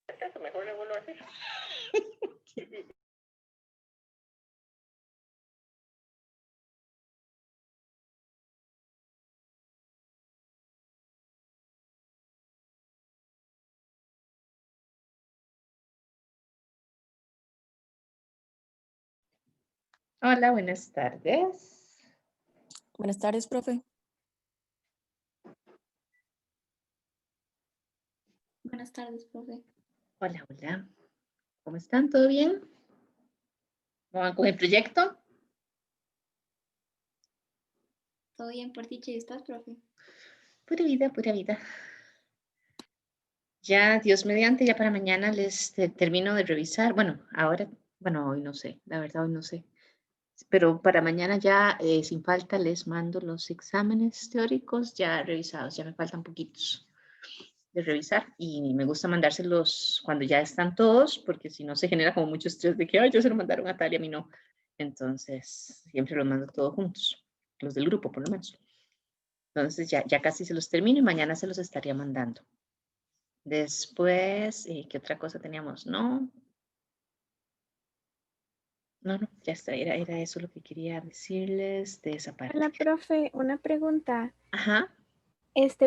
Mejor le vuelvo a hacer. Hola, buenas tardes. Buenas tardes, profe. Buenas tardes, profe. Hola, hola. ¿Cómo están? ¿Todo bien? ¿Cómo van con el proyecto? ¿Todo bien por dicha y estás, profe? Pura vida, pura vida. Ya, Dios mediante, ya para mañana les termino de revisar. Bueno, ahora, bueno, hoy no sé, la verdad hoy no sé. Pero para mañana ya, sin falta, les mando los exámenes teóricos ya revisados. Ya me faltan poquitos de revisar y me gusta mandárselos cuando ya están todos, porque si no se genera como mucho estrés de que, ay, yo se lo mandaron a tal y a mí no. Entonces, siempre los mando todos juntos, los del grupo por lo menos. Entonces, ya casi se los termino y mañana se los estaría mandando. Después, ¿qué otra cosa teníamos? No, ya está, era eso lo que quería decirles de esa parte. Hola, profe, una pregunta. Ajá.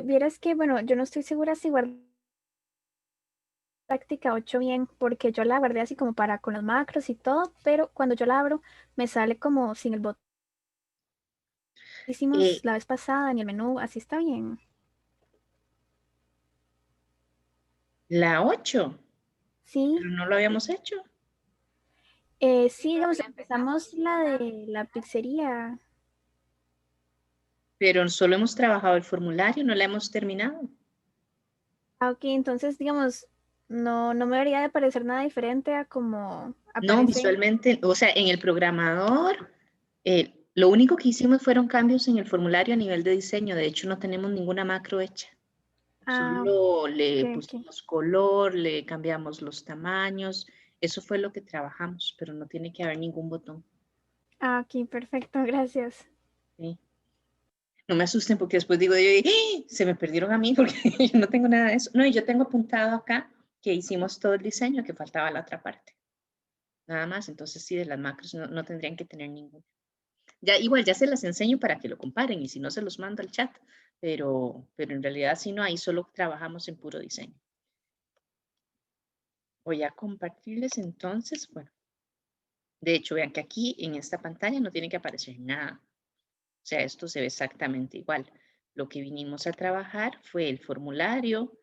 Vieras que, bueno, yo no estoy segura si guardé práctica 8 bien, porque yo la guardé así como para con los macros y todo, pero cuando yo la abro, me sale como sin el botón. Hicimos la vez pasada en el menú, así está bien. La 8, Sí, pero no lo habíamos hecho. sí, digamos, empezamos la de la pizzería. Pero solo hemos trabajado el formulario, no la hemos terminado. Ah, ok, entonces, digamos, no me debería de parecer nada diferente a como No, aparece. visualmente, o sea, en el programador, lo único que hicimos fueron cambios en el formulario a nivel de diseño. De hecho, no tenemos ninguna macro hecha. Ah, Solo le ok. pusimos color, le cambiamos los tamaños. Eso fue lo que trabajamos, pero no tiene que haber ningún botón. Ah, ok, perfecto, gracias. ¿Sí? No me asusten porque después digo, ¡ah! Se me perdieron a mí porque yo no tengo nada de eso. No, y yo tengo apuntado acá que hicimos todo el diseño, que faltaba la otra parte. Nada más, entonces sí, de las macros no tendrían que tener ninguna. Ya, igual, ya se las enseño para que lo comparen y si no se los mando al chat, pero en realidad si no, ahí solo trabajamos en puro diseño. Voy a compartirles entonces, bueno, de hecho, vean que aquí en esta pantalla no tiene que aparecer nada. O sea, esto se ve exactamente igual. Lo que vinimos a trabajar fue el formulario,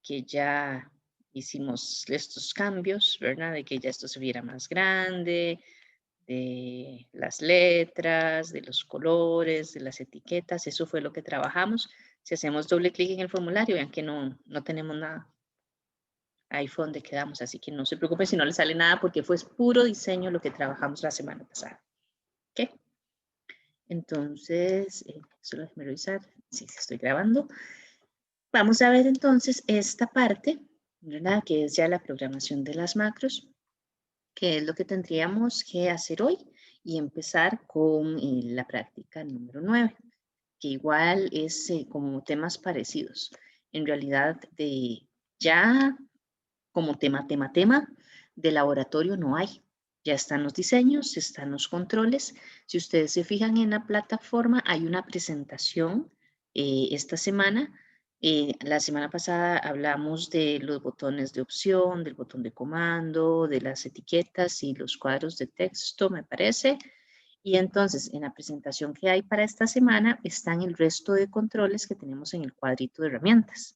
que ya hicimos estos cambios, ¿verdad? De que ya esto se viera más grande, de las letras, de los colores, de las etiquetas, eso fue lo que trabajamos. Si hacemos doble clic en el formulario, vean que no tenemos nada. Ahí fue donde quedamos, así que no se preocupen si no le sale nada porque fue puro diseño lo que trabajamos la semana pasada. ¿Ok? Entonces, solo déjenme revisar. Sí, estoy grabando. Vamos a ver entonces esta parte, ¿verdad? Que es ya la programación de las macros, que es lo que tendríamos que hacer hoy y empezar con la práctica número 9, que igual es como temas parecidos. En realidad, ya como tema de laboratorio no hay. Ya están los diseños, están los controles. Si ustedes se fijan en la plataforma, hay una presentación esta semana. La semana pasada hablamos de los botones de opción, del botón de comando, de las etiquetas y los cuadros de texto, me parece. Y entonces, en la presentación que hay para esta semana están el resto de controles que tenemos en el cuadrito de herramientas.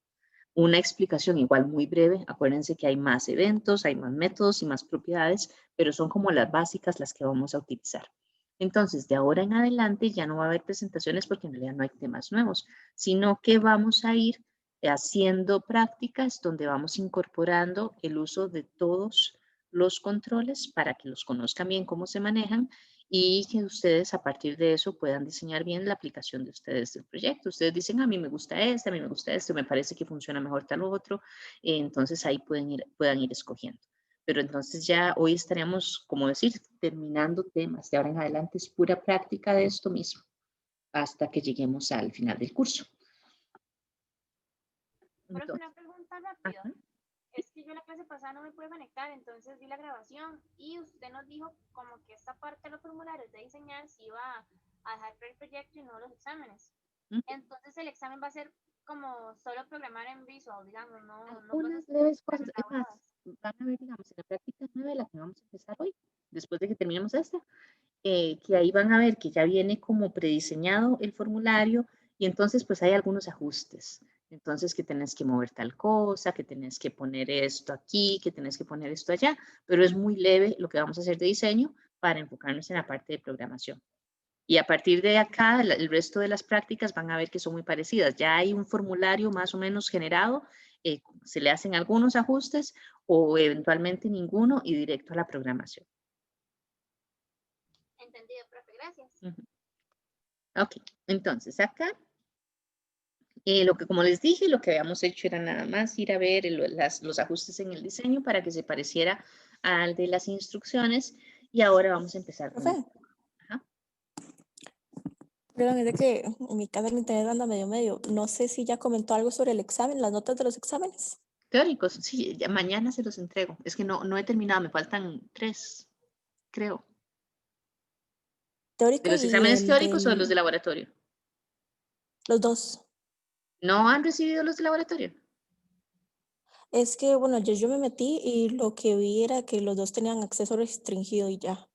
Una explicación igual muy breve. Acuérdense que hay más eventos, hay más métodos y más propiedades, pero son como las básicas las que vamos a utilizar. Entonces, de ahora en adelante ya no va a haber presentaciones porque en realidad no hay temas nuevos, sino que vamos a ir haciendo prácticas donde vamos incorporando el uso de todos los controles para que los conozcan bien cómo se manejan y que ustedes a partir de eso puedan diseñar bien la aplicación de ustedes del proyecto. Ustedes dicen, a mí me gusta este, a mí me gusta este, me parece que funciona mejor tal otro, entonces ahí puedan ir escogiendo. Pero entonces ya hoy estaríamos, como decir, terminando temas. De ahora en adelante es pura práctica de esto mismo, hasta que lleguemos al final del curso. Pero una pregunta rápida. Ajá. Es que yo la clase pasada no me pude conectar, entonces vi la grabación y usted nos dijo como que esta parte de los formularios de diseñar se iba a dejar para el proyecto y no los exámenes. Entonces el examen va a ser como solo programar en Visual, digamos, no Algunas leves cosas, es más, van a ver, digamos, en la práctica 9, la que vamos a empezar hoy, después de que terminemos esta, que ahí van a ver que ya viene como prediseñado el formulario y entonces pues hay algunos ajustes. Entonces que tenés que mover tal cosa, que tenés que poner esto aquí, que tenés que poner esto allá, pero es muy leve lo que vamos a hacer de diseño para enfocarnos en la parte de programación. Y a partir de acá, el resto de las prácticas van a ver que son muy parecidas. Ya hay un formulario más o menos generado, se le hacen algunos ajustes o eventualmente ninguno y directo a la programación. Entendido, profe, gracias. Ok, entonces acá, lo que como les dije, lo que habíamos hecho era nada más ir a ver los ajustes en el diseño para que se pareciera al de las instrucciones y ahora vamos a empezar con Profe. Ajá. Perdón, es de que en mi casa el internet anda medio. No sé si ya comentó algo sobre el examen, las notas de los exámenes. Teóricos, sí, ya mañana se los entrego. Es que no he terminado, me faltan 3, creo. Teórico ¿De los y exámenes el teóricos o de los de laboratorio? Los dos. ¿No han recibido los de laboratorio? Es que, bueno, yo me metí y lo que vi era que los dos tenían acceso restringido y ya.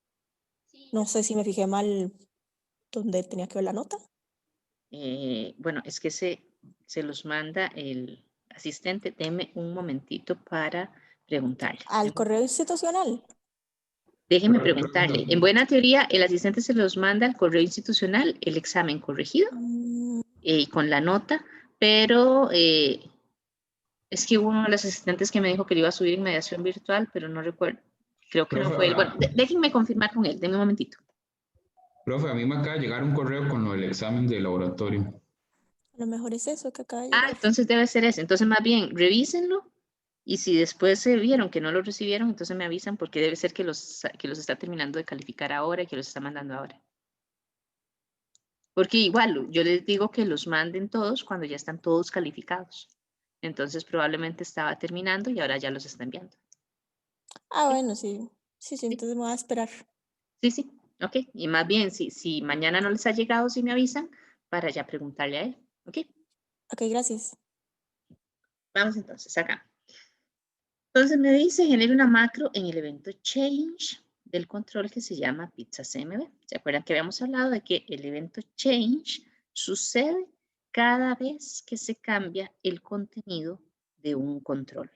Sí, No sé si me fijé mal donde tenía que ver la nota. Bueno, es que se los manda el asistente. Deme un momentito para preguntarle. Al correo institucional. Déjeme preguntarle. En buena teoría, el asistente se los manda al correo institucional el examen corregido con la nota, pero es que hubo uno de los asistentes que me dijo que le iba a subir en mediación virtual, pero no recuerdo. Creo que no fue él. Bueno, déjenme confirmar con él. Denme un momentito. Profe, a mí me acaba de llegar un correo con lo del examen de laboratorio. A lo mejor es eso que acaba de Ah, llegar. entonces debe ser ese. Entonces, más bien, revísenlo. Y si después se vieron que no lo recibieron, entonces me avisan porque debe ser que los está terminando de calificar ahora y que los está mandando ahora. Porque igual, yo les digo que los manden todos cuando ya están todos calificados. Entonces probablemente estaba terminando y ahora ya los está enviando. Ah, bueno, sí. Sí, entonces me voy a esperar. Sí, ok. Y más bien, si mañana no les ha llegado, si me avisan, para ya preguntarle a él. Ok. Ok, gracias. Vamos entonces acá. Entonces me dice, genera una macro en el evento change del control que se llama pizza CMB. ¿Se acuerdan que habíamos hablado de que el evento change sucede cada vez que se cambia el contenido de un control?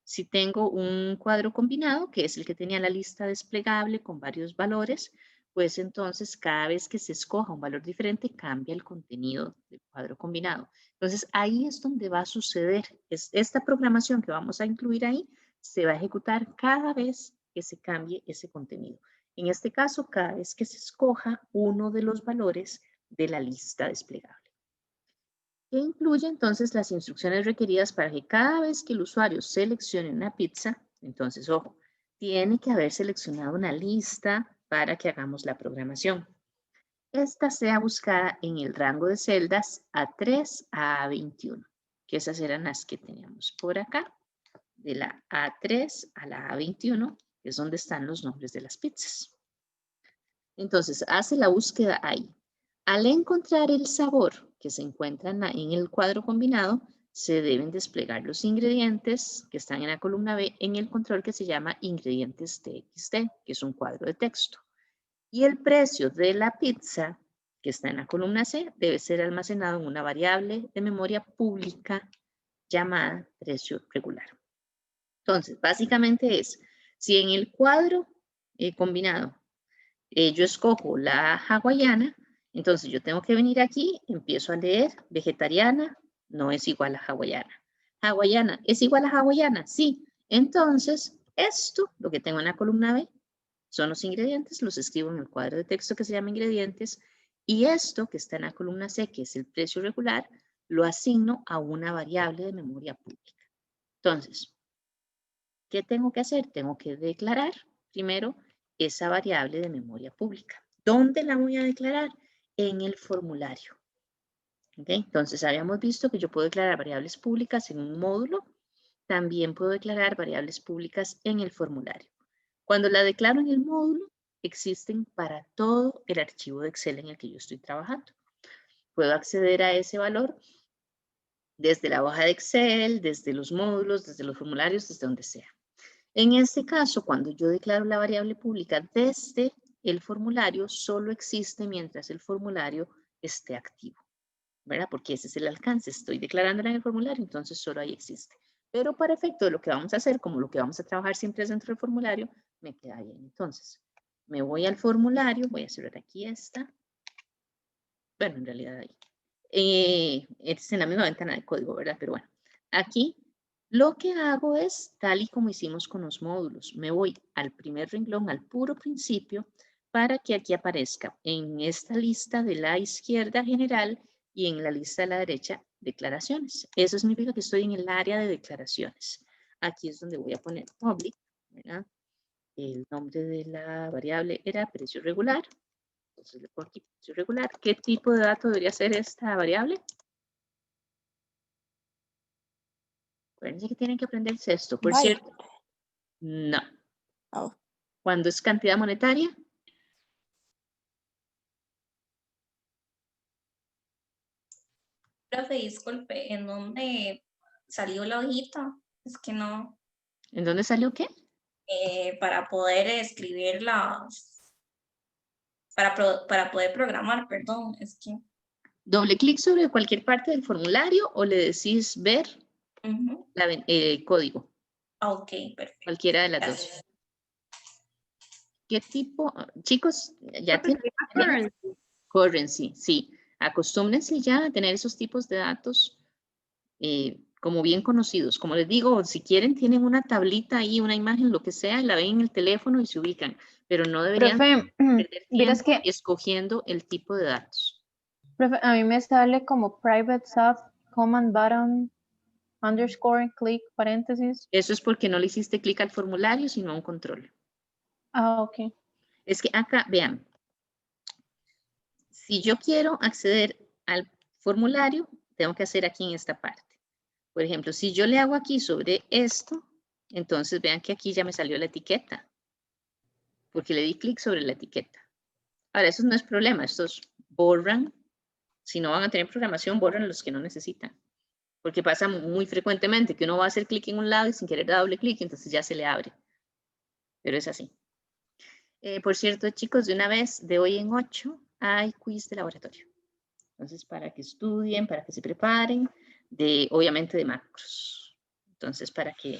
Si tengo un cuadro combinado, que es el que tenía la lista desplegable con varios valores, pues entonces cada vez que se escoja un valor diferente, cambia el contenido del cuadro combinado. Entonces ahí es donde va a suceder. Esta programación que vamos a incluir ahí se va a ejecutar cada vez que se cambie ese contenido. En este caso, cada vez que se escoja uno de los valores de la lista desplegable. Que incluye entonces las instrucciones requeridas para que cada vez que el usuario seleccione una pizza, entonces, ojo, tiene que haber seleccionado una lista para que hagamos la programación. Esta sea buscada en el rango de celdas A3 a A21, que esas eran las que teníamos por acá, de la A3 a la A21, que es donde están los nombres de las pizzas. Entonces, hace la búsqueda ahí. Al encontrar el sabor que se encuentra en el cuadro combinado, se deben desplegar los ingredientes que están en la columna B en el control que se llama ingredientes TXT, que es un cuadro de texto. Y el precio de la pizza, que está en la columna C, debe ser almacenado en una variable de memoria pública llamada precio regular. Entonces, básicamente es, si en el cuadro combinado yo escojo la hawaiana, entonces yo tengo que venir aquí, empiezo a leer vegetariana, no es igual a hawaiana. Hawaiana, ¿es igual a hawaiana? Sí. Entonces, esto, lo que tengo en la columna B, son los ingredientes, los escribo en el cuadro de texto que se llama ingredientes, y esto que está en la columna C, que es el precio regular, lo asigno a una variable de memoria pública. Entonces, ¿qué tengo que hacer? Tengo que declarar primero esa variable de memoria pública. ¿Dónde la voy a declarar? En el formulario. ¿Okay? Entonces, habíamos visto que yo puedo declarar variables públicas en un módulo, también puedo declarar variables públicas en el formulario. Cuando la declaro en el módulo, existen para todo el archivo de Excel en el que yo estoy trabajando. Puedo acceder a ese valor desde la hoja de Excel, desde los módulos, desde los formularios, desde donde sea. En este caso, cuando yo declaro la variable pública desde el formulario, solo existe mientras el formulario esté activo, ¿verdad? Porque ese es el alcance. Estoy declarándola en el formulario, entonces solo ahí existe. Pero para efecto de lo que vamos a hacer, como lo que vamos a trabajar siempre es dentro del formulario, me queda bien. Entonces, me voy al formulario, voy a cerrar aquí esta. Bueno, en realidad ahí. Es en la misma ventana de código, ¿verdad? Pero bueno, aquí lo que hago es, tal y como hicimos con los módulos, me voy al primer renglón, al puro principio, para que aquí aparezca en esta lista de la izquierda general y en la lista de la derecha declaraciones. Eso significa que estoy en el área de declaraciones. Aquí es donde voy a poner public, ¿verdad? El nombre de la variable era precio regular. Entonces le pongo aquí precio regular. ¿Qué tipo de dato debería ser esta variable? Acuérdense que tienen que aprenderse esto. Por Byte. cierto, no. Oh, Cuando es cantidad monetaria, Profe, disculpe, ¿en dónde salió la hojita? Es que no, ¿en dónde salió qué? para poder escribir las, para poder programar, perdón, es que... Doble clic sobre cualquier parte del formulario o le decís ver ujú. el código. Ah, ok, perfecto. Cualquiera de las dos. Gracias. ¿Qué tipo? Chicos, ya Profe, tienen sería currency. currency, sí. Acostúmbrense ya a tener esos tipos de datos como bien conocidos. Como les digo, si quieren, tienen una tablita ahí, una imagen, lo que sea, la ven en el teléfono y se ubican. Pero no deberían Profe, perder vieras tiempo que, escogiendo el tipo de datos. profe, a mí me sale como private sub, command button, underscore, click, paréntesis. Eso es porque no le hiciste clic al formulario, sino a un control. Ah, ok. Es que acá, vean, si yo quiero acceder al formulario, tengo que hacer aquí en esta parte. Por ejemplo, si yo le hago aquí sobre esto, entonces vean que aquí ya me salió la etiqueta, porque le di clic sobre la etiqueta. Ahora, eso no es problema, estos borran, si no van a tener programación, borran los que no necesitan. Porque pasa muy frecuentemente que uno va a hacer clic en un lado y sin querer da doble clic, entonces ya se le abre. Pero es así. Por cierto, chicos, de una vez, de hoy en 8, hay quiz de laboratorio. Entonces, para que estudien, para que se preparen, obviamente de macros. Entonces, para que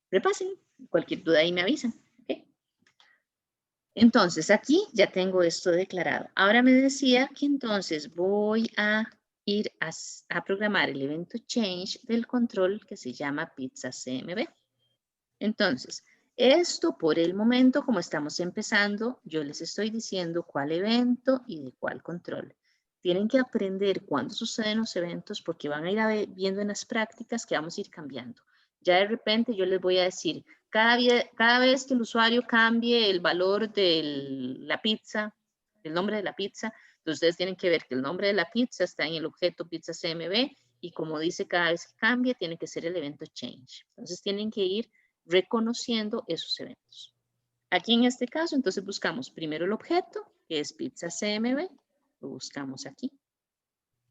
repasen, cualquier duda ahí me avisan. ¿Okay? Entonces, aquí ya tengo esto declarado. Ahora me decía que entonces voy a ir a programar el evento change del control que se llama pizza CMB. Entonces, esto por el momento, como estamos empezando, yo les estoy diciendo cuál evento y de cuál control. Tienen que aprender cuándo suceden los eventos porque van a ir viendo en las prácticas que vamos a ir cambiando. Ya de repente yo les voy a decir, cada vez que el usuario cambie el valor de la pizza, el nombre de la pizza, entonces ustedes tienen que ver que el nombre de la pizza está en el objeto pizza CMB y como dice cada vez que cambie, tiene que ser el evento change. Entonces tienen que ir reconociendo esos eventos. Aquí en este caso, entonces buscamos primero el objeto, que es pizza CMB, lo buscamos aquí.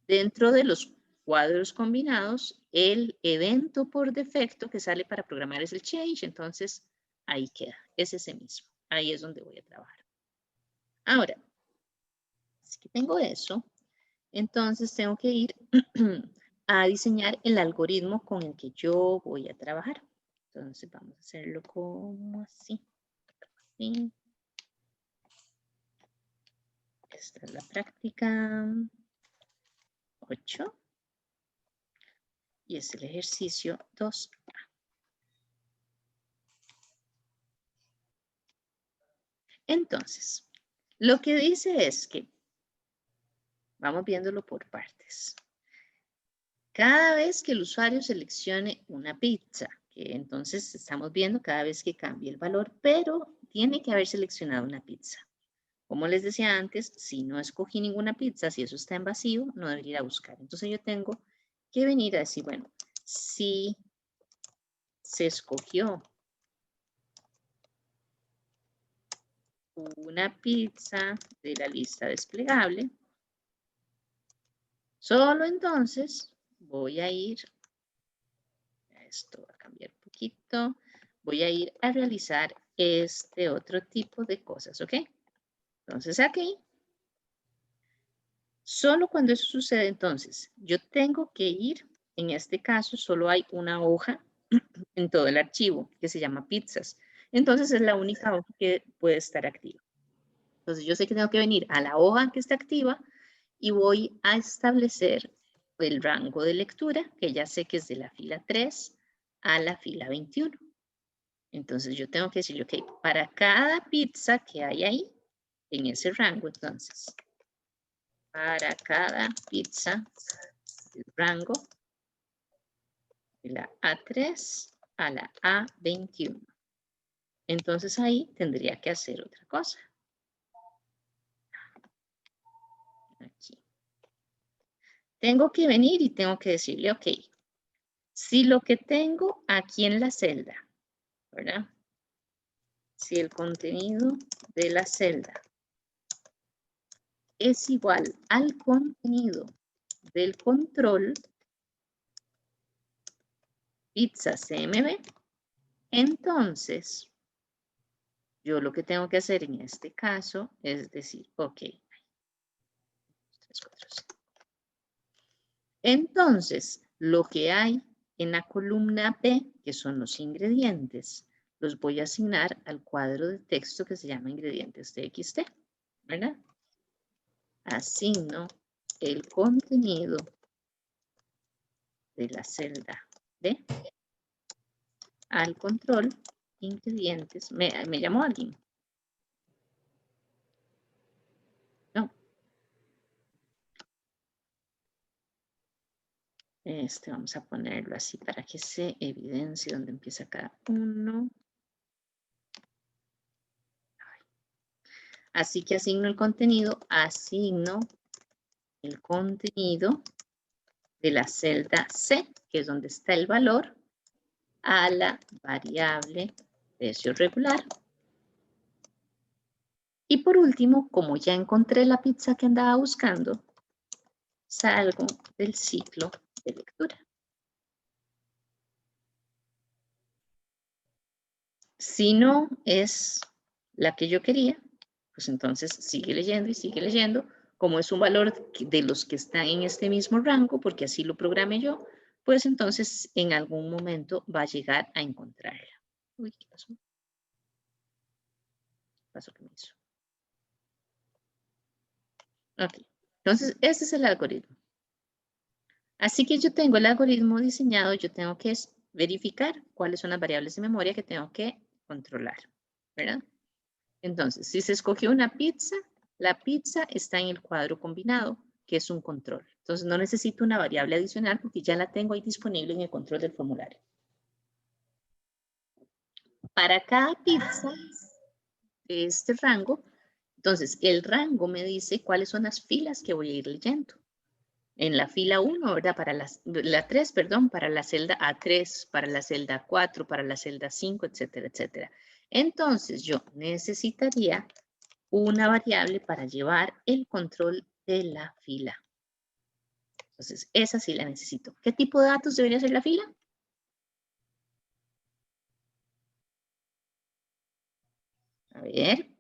Dentro de los cuadros combinados, el evento por defecto que sale para programar es el change, entonces ahí queda, es ese mismo. Ahí es donde voy a trabajar. Ahora, si que tengo eso, entonces tengo que ir a diseñar el algoritmo con el que yo voy a trabajar. Entonces vamos a hacerlo como así. Así. Esta es la práctica 8. Y es el ejercicio 2A. Entonces, lo que dice es que, vamos viéndolo por partes. Cada vez que el usuario seleccione una pizza, que entonces estamos viendo cada vez que cambie el valor, pero tiene que haber seleccionado una pizza. Como les decía antes, si no escogí ninguna pizza, si eso está en vacío, no debería ir a buscar. Entonces yo tengo que venir a decir, bueno, si se escogió una pizza de la lista desplegable, solo entonces voy a ir, esto va a cambiar un poquito, voy a ir a realizar este otro tipo de cosas, ¿ok? Entonces aquí, solo cuando eso sucede, entonces, yo tengo que ir, en este caso, solo hay una hoja en todo el archivo que se llama pizzas. Entonces, es la única hoja que puede estar activa. Entonces, yo sé que tengo que venir a la hoja que está activa y voy a establecer el rango de lectura, que ya sé que es de la fila 3 a la fila 21. Entonces, yo tengo que decirle, ok, para cada pizza que hay ahí, en ese rango, entonces, para cada pizza, el rango de la A3 a la A21. Entonces ahí tendría que hacer otra cosa. Aquí. Tengo que venir y tengo que decirle, ok, si lo que tengo aquí en la celda, ¿verdad? Si el contenido de la celda es igual al contenido del control pizza CMB, entonces yo lo que tengo que hacer en este caso es decir, ok, 3, 4, 5. Entonces, lo que hay en la columna B, que son los ingredientes, los voy a asignar al cuadro de texto que se llama ingredientes TXT, ¿verdad? Asigno el contenido de la celda D al control ingredientes. ¿Me llamó alguien? No. Vamos a ponerlo así para que se evidencie dónde empieza cada uno. Así que asigno el contenido de la celda C, que es donde está el valor, a la variable precio regular. Y por último, como ya encontré la pizza que andaba buscando, salgo del ciclo de lectura. Si no es la que yo quería, pues entonces sigue leyendo y sigue leyendo. Como es un valor de los que están en este mismo rango, porque así lo programé yo, pues entonces en algún momento va a llegar a encontrarla. Uy, ¿qué pasó? ¿Qué pasó que me hizo? Ok, entonces ese es el algoritmo. Así que yo tengo el algoritmo diseñado, yo tengo que verificar cuáles son las variables de memoria que tengo que controlar, ¿verdad? Entonces, si se escogió una pizza, la pizza está en el cuadro combinado, que es un control. Entonces, no necesito una variable adicional porque ya la tengo ahí disponible en el control del formulario. Para cada pizza de este rango, entonces, el rango me dice cuáles son las filas que voy a ir leyendo. En la fila 1, ¿verdad? Para la 3, perdón, para la celda A3, para la celda 4, para la celda 5, etcétera, etcétera. Entonces, yo necesitaría una variable para llevar el control de la fila. Entonces, esa sí la necesito. ¿Qué tipo de datos debería ser la fila? A ver.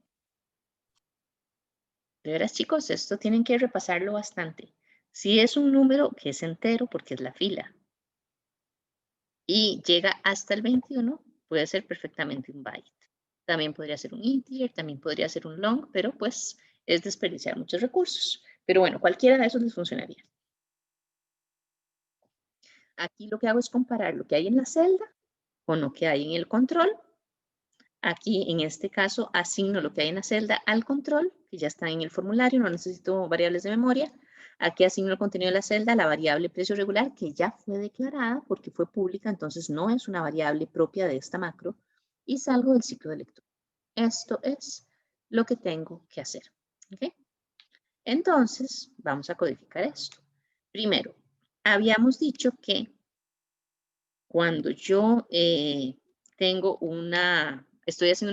De veras, chicos, esto tienen que repasarlo bastante. Si es un número que es entero, porque es la fila, y llega hasta el 21, puede ser perfectamente un byte. También podría ser un integer, también podría ser un long, pero pues es desperdiciar muchos recursos. Pero bueno, cualquiera de esos les funcionaría. Aquí lo que hago es comparar lo que hay en la celda con lo que hay en el control. Aquí, en este caso, asigno lo que hay en la celda al control, que ya está en el formulario, no necesito variables de memoria. Aquí asigno el contenido de la celda a la variable precio regular, que ya fue declarada porque fue pública, entonces no es una variable propia de esta macro, y salgo del ciclo de lectura. Esto es lo que tengo que hacer. ¿Okay? Entonces, vamos a codificar esto. Primero, habíamos dicho que cuando yo estoy haciendo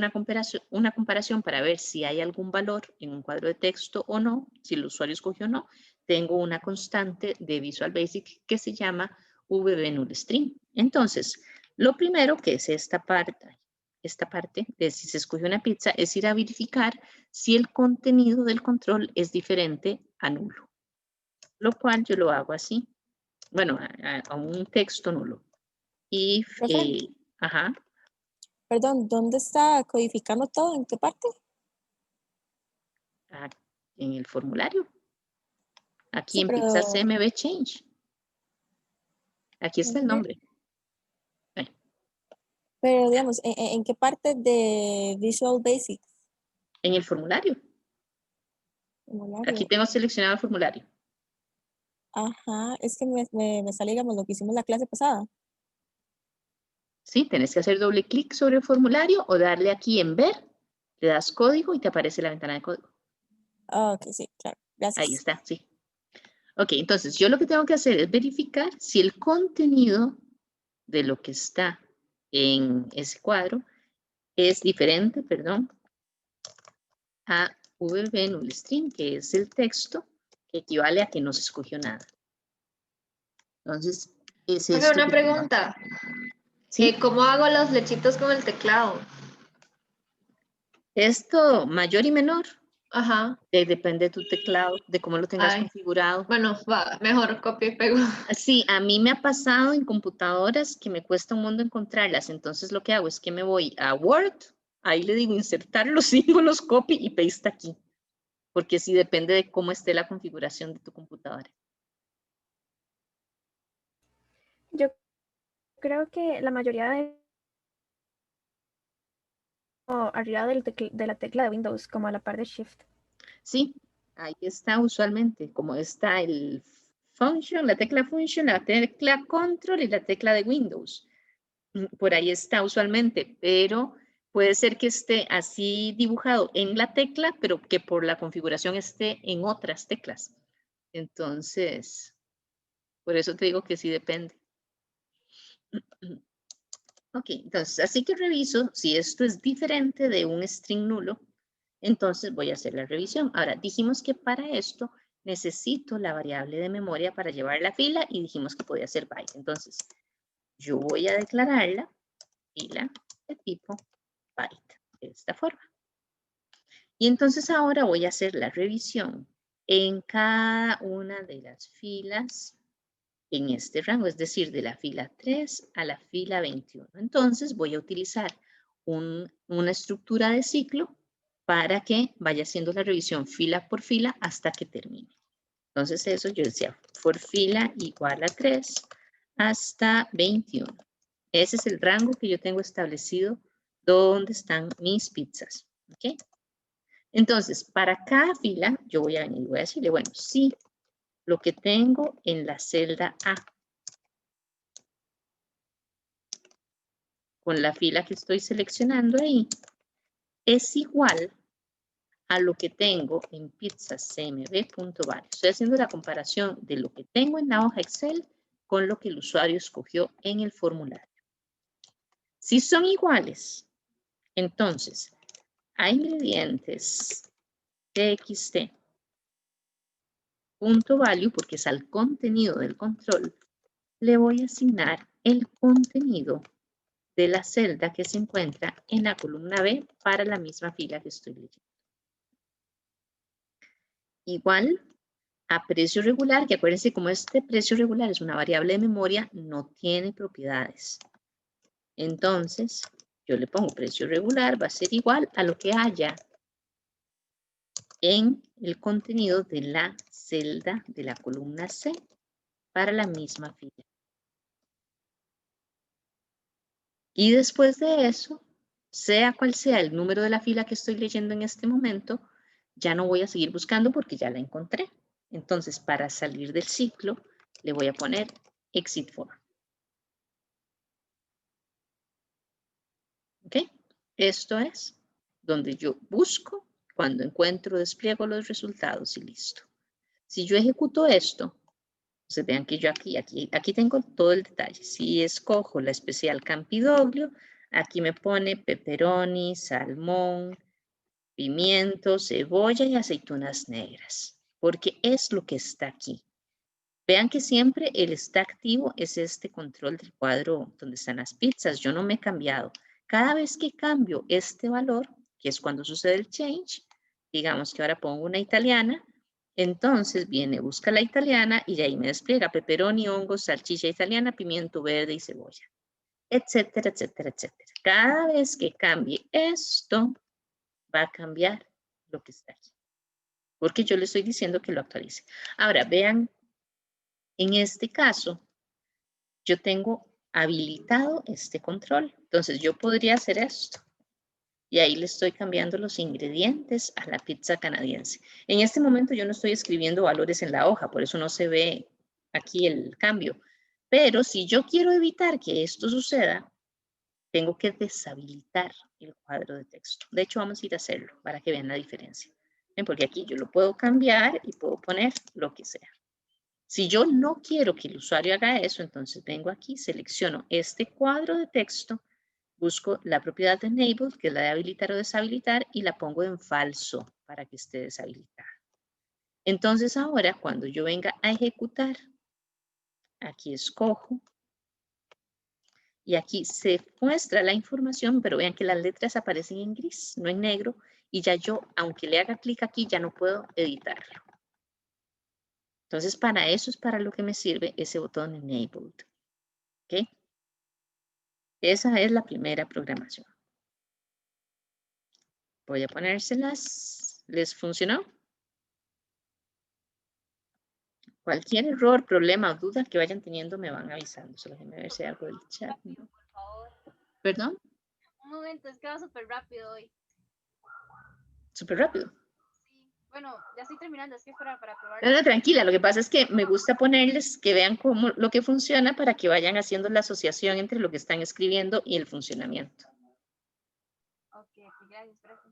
una comparación para ver si hay algún valor en un cuadro de texto o no, si el usuario escogió o no, tengo una constante de Visual Basic que se llama VB_nullString. Entonces, lo primero que es esta parte de si se escogió una pizza es ir a verificar si el contenido del control es diferente a nulo. Lo cual yo lo hago así. Bueno, a un texto nulo. If, Profe. ajá. Perdón, ¿dónde está codificando todo? ¿En qué parte? En el formulario. Aquí Sí, en pero... Pizza CMB Change. Aquí está el nombre. Pero digamos, ¿en qué parte de Visual Basic? En el formulario. Formulario. Aquí tengo seleccionado el formulario. Ajá, es que me sale, digamos, lo que hicimos la clase pasada. Sí, tenés que hacer doble clic sobre el formulario o darle aquí en ver, le das código y te aparece la ventana de código. Ah, ok, sí, claro. Gracias. Ahí está, sí. Ok, entonces yo lo que tengo que hacer es verificar si el contenido de lo que está en ese cuadro es diferente, perdón, a VB_nullString, que es el texto que equivale a que no se escogió nada. Entonces, es Profe, esto. una pregunta. ¿Sí? ¿Cómo hago los flechitos con el teclado? Esto, mayor y menor, Ajá. depende de tu teclado, de cómo lo tengas Ay. configurado. Bueno, va, mejor copio y pego. Sí, a mí me ha pasado en computadoras que me cuesta un mundo encontrarlas. Entonces lo que hago es que me voy a Word, ahí le digo insertar los símbolos, copy y paste aquí. Porque sí depende de cómo esté la configuración de tu computadora. Yo creo que la mayoría de arriba de la tecla de Windows, como a la par de Shift. Sí, ahí está usualmente, como está el function, la tecla function, la tecla control y la tecla de Windows. Por ahí está usualmente, pero puede ser que esté así dibujado en la tecla, pero que por la configuración esté en otras teclas. Entonces, por eso te digo que sí depende. Ok, entonces, así que reviso si esto es diferente de un string nulo, entonces voy a hacer la revisión. Ahora, dijimos que para esto necesito la variable de memoria para llevar la fila y dijimos que podía ser byte. Entonces, yo voy a declararla fila de tipo byte, de esta forma. Y entonces ahora voy a hacer la revisión en cada una de las filas en este rango, es decir, de la fila 3 a la fila 21. Entonces voy a utilizar una estructura de ciclo para que vaya haciendo la revisión fila por fila hasta que termine. Entonces eso yo decía, for fila igual a 3 hasta 21. Ese es el rango que yo tengo establecido donde están mis pizzas. ¿Ok? Entonces, para cada fila, yo voy a venir y voy a decirle, bueno, sí, lo que tengo en la celda A, con la fila que estoy seleccionando ahí, es igual a lo que tengo en pizzascmb.value. Estoy haciendo la comparación de lo que tengo en la hoja Excel con lo que el usuario escogió en el formulario. Si son iguales, entonces, a ingredientes txt punto value, porque es al contenido del control, le voy a asignar el contenido de la celda que se encuentra en la columna B para la misma fila que estoy leyendo. Igual a precio regular, que acuérdense como este precio regular es una variable de memoria, no tiene propiedades. Entonces, yo le pongo precio regular, va a ser igual a lo que haya en el contenido de la celda de la columna C para la misma fila. Y después de eso, sea cual sea el número de la fila que estoy leyendo en este momento, ya no voy a seguir buscando porque ya la encontré. Entonces, para salir del ciclo, le voy a poner exit for. ¿Ok? Esto es donde yo busco, cuando encuentro, despliego los resultados y listo. Si yo ejecuto esto, Entonces vean que yo aquí tengo todo el detalle. Si escojo la especial Campidoglio, aquí me pone pepperoni, salmón, pimiento, cebolla y aceitunas negras, porque es lo que está aquí. Vean que siempre el está activo es este control del cuadro donde están las pizzas. Yo no me he cambiado. Cada vez que cambio este valor, que es cuando sucede el change, digamos que ahora pongo una italiana, entonces viene, busca la italiana y ahí me despliega pepperoni, hongos, salchicha italiana, pimiento verde y cebolla, etcétera, etcétera, etcétera. Cada vez que cambie esto, va a cambiar lo que está aquí, porque yo le estoy diciendo que lo actualice. Ahora, vean, en este caso, yo tengo habilitado este control. Entonces, yo podría hacer esto. Y ahí le estoy cambiando los ingredientes a la pizza canadiense. En este momento yo no estoy escribiendo valores en la hoja, por eso no se ve aquí el cambio. Pero si yo quiero evitar que esto suceda, tengo que deshabilitar el cuadro de texto. De hecho, vamos a ir a hacerlo para que vean la diferencia. ¿Ven? Porque aquí yo lo puedo cambiar y puedo poner lo que sea. Si yo no quiero que el usuario haga eso, entonces vengo aquí, selecciono este cuadro de texto, busco la propiedad de enable, que es la de habilitar o deshabilitar, y la pongo en falso para que esté deshabilitada. Entonces ahora, cuando yo venga a ejecutar, aquí escojo, y aquí se muestra la información, pero vean que las letras aparecen en gris, no en negro, y ya yo, aunque le haga clic aquí, ya no puedo editarlo. Entonces, para eso es para lo que me sirve ese botón Enabled. ¿Ok? Esa es la primera programación. Voy a ponérselas. ¿Les funcionó? Cualquier error, problema o duda que vayan teniendo me van avisando. Solo déjenme ver si hay algo del chat. Rápido, por favor. ¿Perdón? Un momento, es que va súper rápido hoy. Súper rápido. Sí. Bueno, ya estoy terminando, es que es para probar. No, no, tranquila, lo que pasa es que me gusta ponerles que vean cómo lo que funciona para que vayan haciendo la asociación entre lo que están escribiendo y el funcionamiento. Ok, gracias, profe.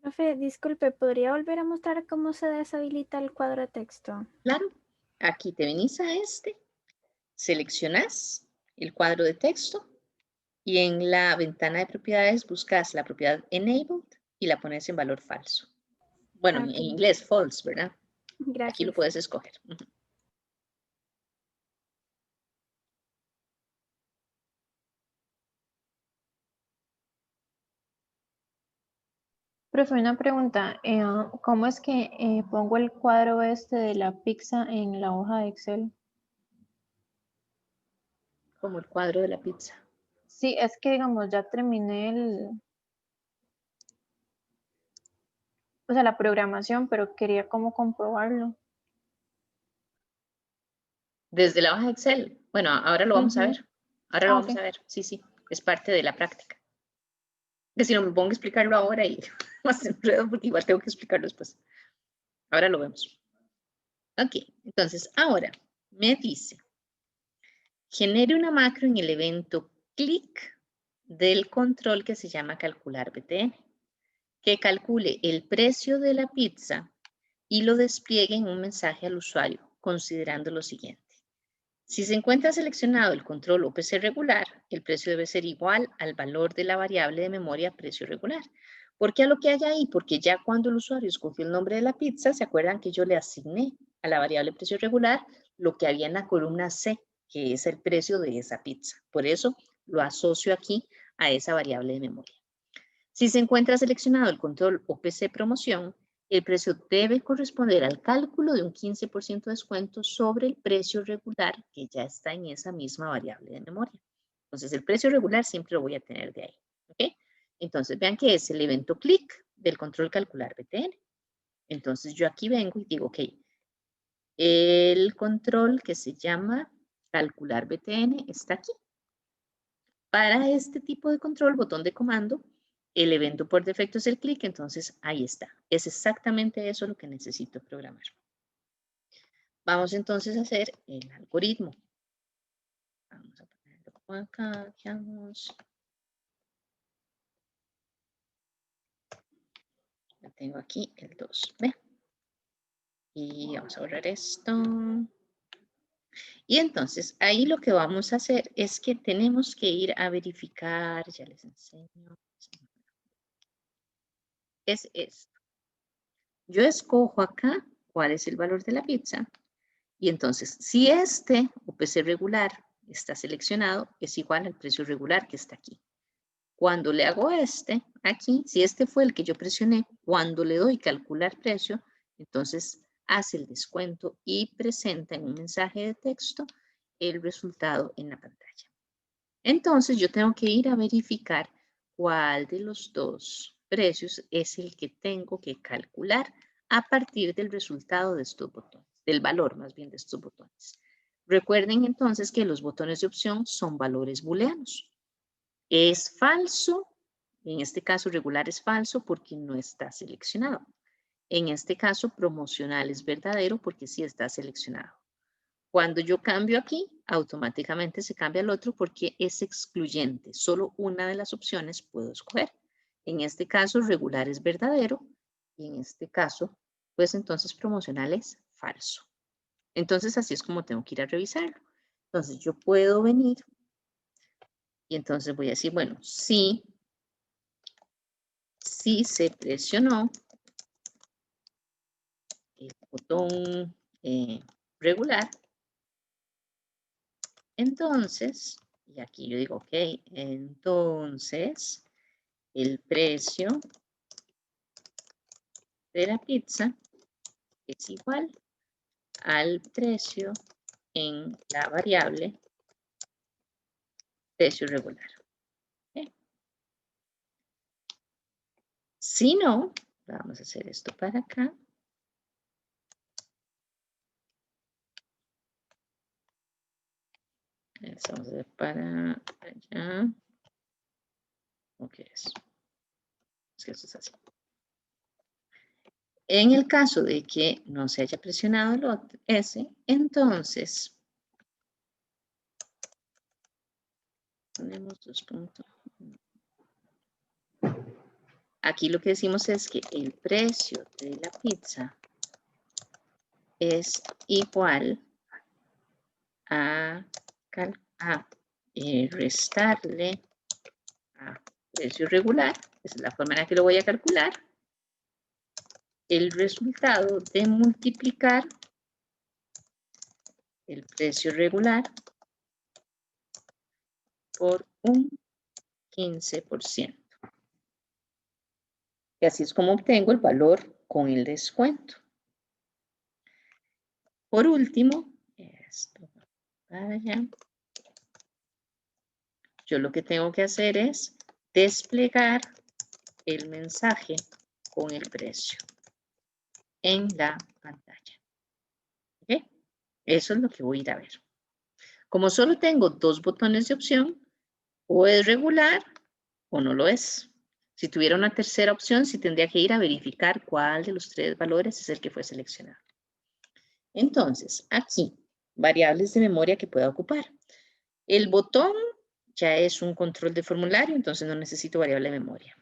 Profe, disculpe, ¿podría volver a mostrar cómo se deshabilita el cuadro de texto? Claro, aquí te venís a este, seleccionas el cuadro de texto y en la ventana de propiedades buscas la propiedad Enabled y la pones en valor falso. Bueno, Ok. en inglés, false, ¿verdad? Gracias. Aquí lo puedes escoger. Ujú. Profe, una pregunta. ¿Cómo es que pongo el cuadro este de la pizza en la hoja de Excel? Como el cuadro de la pizza. Sí, es que digamos, ya terminé la programación, pero quería cómo comprobarlo. Desde la hoja de Excel. Bueno, ahora lo vamos a ver. Ahora lo vamos Ok. a ver. Sí, sí. Es parte de la práctica. Que si no me pongo a explicarlo ahora y más enredo porque igual tengo que explicarlo después. Ahora lo vemos. Ok, entonces ahora me dice, genere una macro en el evento clic del control que se llama calcular BTN, que calcule el precio de la pizza y lo despliegue en un mensaje al usuario, considerando lo siguiente. Si se encuentra seleccionado el control OPC regular, el precio debe ser igual al valor de la variable de memoria precio regular. ¿Por qué a lo que hay ahí? Porque ya cuando el usuario escogió el nombre de la pizza, ¿se acuerdan que yo le asigné a la variable precio regular lo que había en la columna C, que es el precio de esa pizza? Por eso lo asocio aquí a esa variable de memoria. Si se encuentra seleccionado el control OPC promoción, el precio debe corresponder al cálculo de un 15% de descuento sobre el precio regular que ya está en esa misma variable de memoria. Entonces, el precio regular siempre lo voy a tener de ahí. ¿Ok? Entonces, vean que es el evento clic del control calcular BTN. Entonces, yo aquí vengo y digo, ok, el control que se llama calcular BTN está aquí. Para este tipo de control, botón de comando, el evento por defecto es el clic, entonces ahí está. Es exactamente eso lo que necesito programar. Vamos entonces a hacer el algoritmo. Vamos a ponerlo acá, veamos. tengo aquí el 2B. Y vamos a borrar esto. Y entonces, ahí lo que vamos a hacer es que tenemos que ir a verificar, ya les enseño. Es esto. Yo escojo acá cuál es el valor de la pizza. Y entonces, si este UPC regular está seleccionado, es igual al precio regular que está aquí. Cuando le hago este aquí, si este fue el que yo presioné, cuando le doy calcular precio, entonces hace el descuento y presenta en un mensaje de texto el resultado en la pantalla. Entonces yo tengo que ir a verificar cuál de los dos precios es el que tengo que calcular a partir del resultado de estos botones, del valor más bien de estos botones. Recuerden entonces que los botones de opción son valores booleanos. Es falso, en este caso regular es falso porque no está seleccionado. En este caso promocional es verdadero porque sí está seleccionado. Cuando yo cambio aquí, automáticamente se cambia al otro porque es excluyente. Solo una de las opciones puedo escoger. En este caso regular es verdadero y en este caso, pues entonces promocional es falso. Entonces así es como tengo que ir a revisarlo. Entonces yo puedo venir y entonces voy a decir, bueno, sí se presionó el botón regular, entonces, y aquí yo digo, ok, entonces el precio de la pizza es igual al precio en la variable precio regular. ¿Okay? Si no, vamos a hacer esto para acá. Vamos a ver para allá. Ok, es que esto es así. En el caso de que no se haya presionado el otro, ese, entonces ponemos 2 puntos. Aquí lo que decimos es que el precio de la pizza es igual a restarle a precio regular, esa es la forma en la que lo voy a calcular, el resultado de multiplicar el precio regular por un 15%. Y así es como obtengo el valor con el descuento. Por último, esto para allá. Yo lo que tengo que hacer es desplegar el mensaje con el precio en la pantalla. ¿Okay? Eso es lo que voy a ir a ver. Como solo tengo 2 botones de opción, o es regular o no lo es. Si tuviera una tercera opción, sí tendría que ir a verificar cuál de los 3 valores es el que fue seleccionado. Entonces, aquí, variables de memoria que pueda ocupar. El botón ya es un control de formulario, entonces no necesito variable de memoria.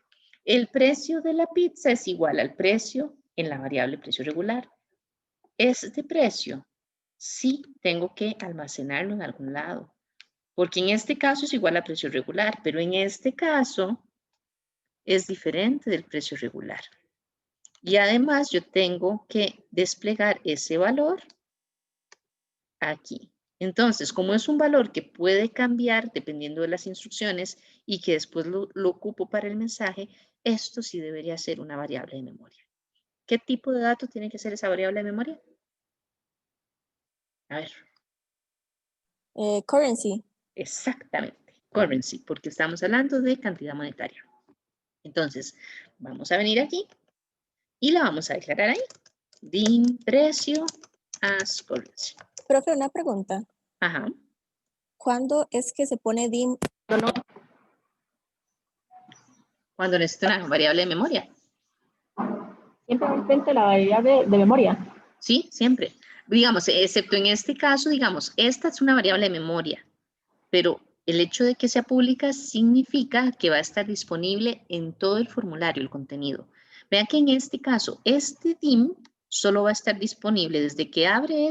El precio de la pizza es igual al precio en la variable precio regular. Este precio sí tengo que almacenarlo en algún lado, porque en este caso es igual a precio regular, pero en este caso es diferente del precio regular. Y además yo tengo que desplegar ese valor aquí. Entonces, como es un valor que puede cambiar dependiendo de las instrucciones y que después lo ocupo para el mensaje, esto sí debería ser una variable de memoria. ¿Qué tipo de dato tiene que ser esa variable de memoria? A ver. Currency. Exactamente, currency, porque estamos hablando de cantidad monetaria. Entonces, vamos a venir aquí y la vamos a declarar ahí. Dim precio as currency. Profe, una pregunta. Ajá. ¿Cuándo es que se pone dim? Cuando necesito una variable de memoria. Simplemente la variable de memoria. Sí, siempre. Digamos, excepto en este caso, digamos, esta es una variable de memoria, pero el hecho de que sea pública significa que va a estar disponible en todo el formulario, el contenido. Vean que en este caso, este dim solo va a estar disponible desde que abre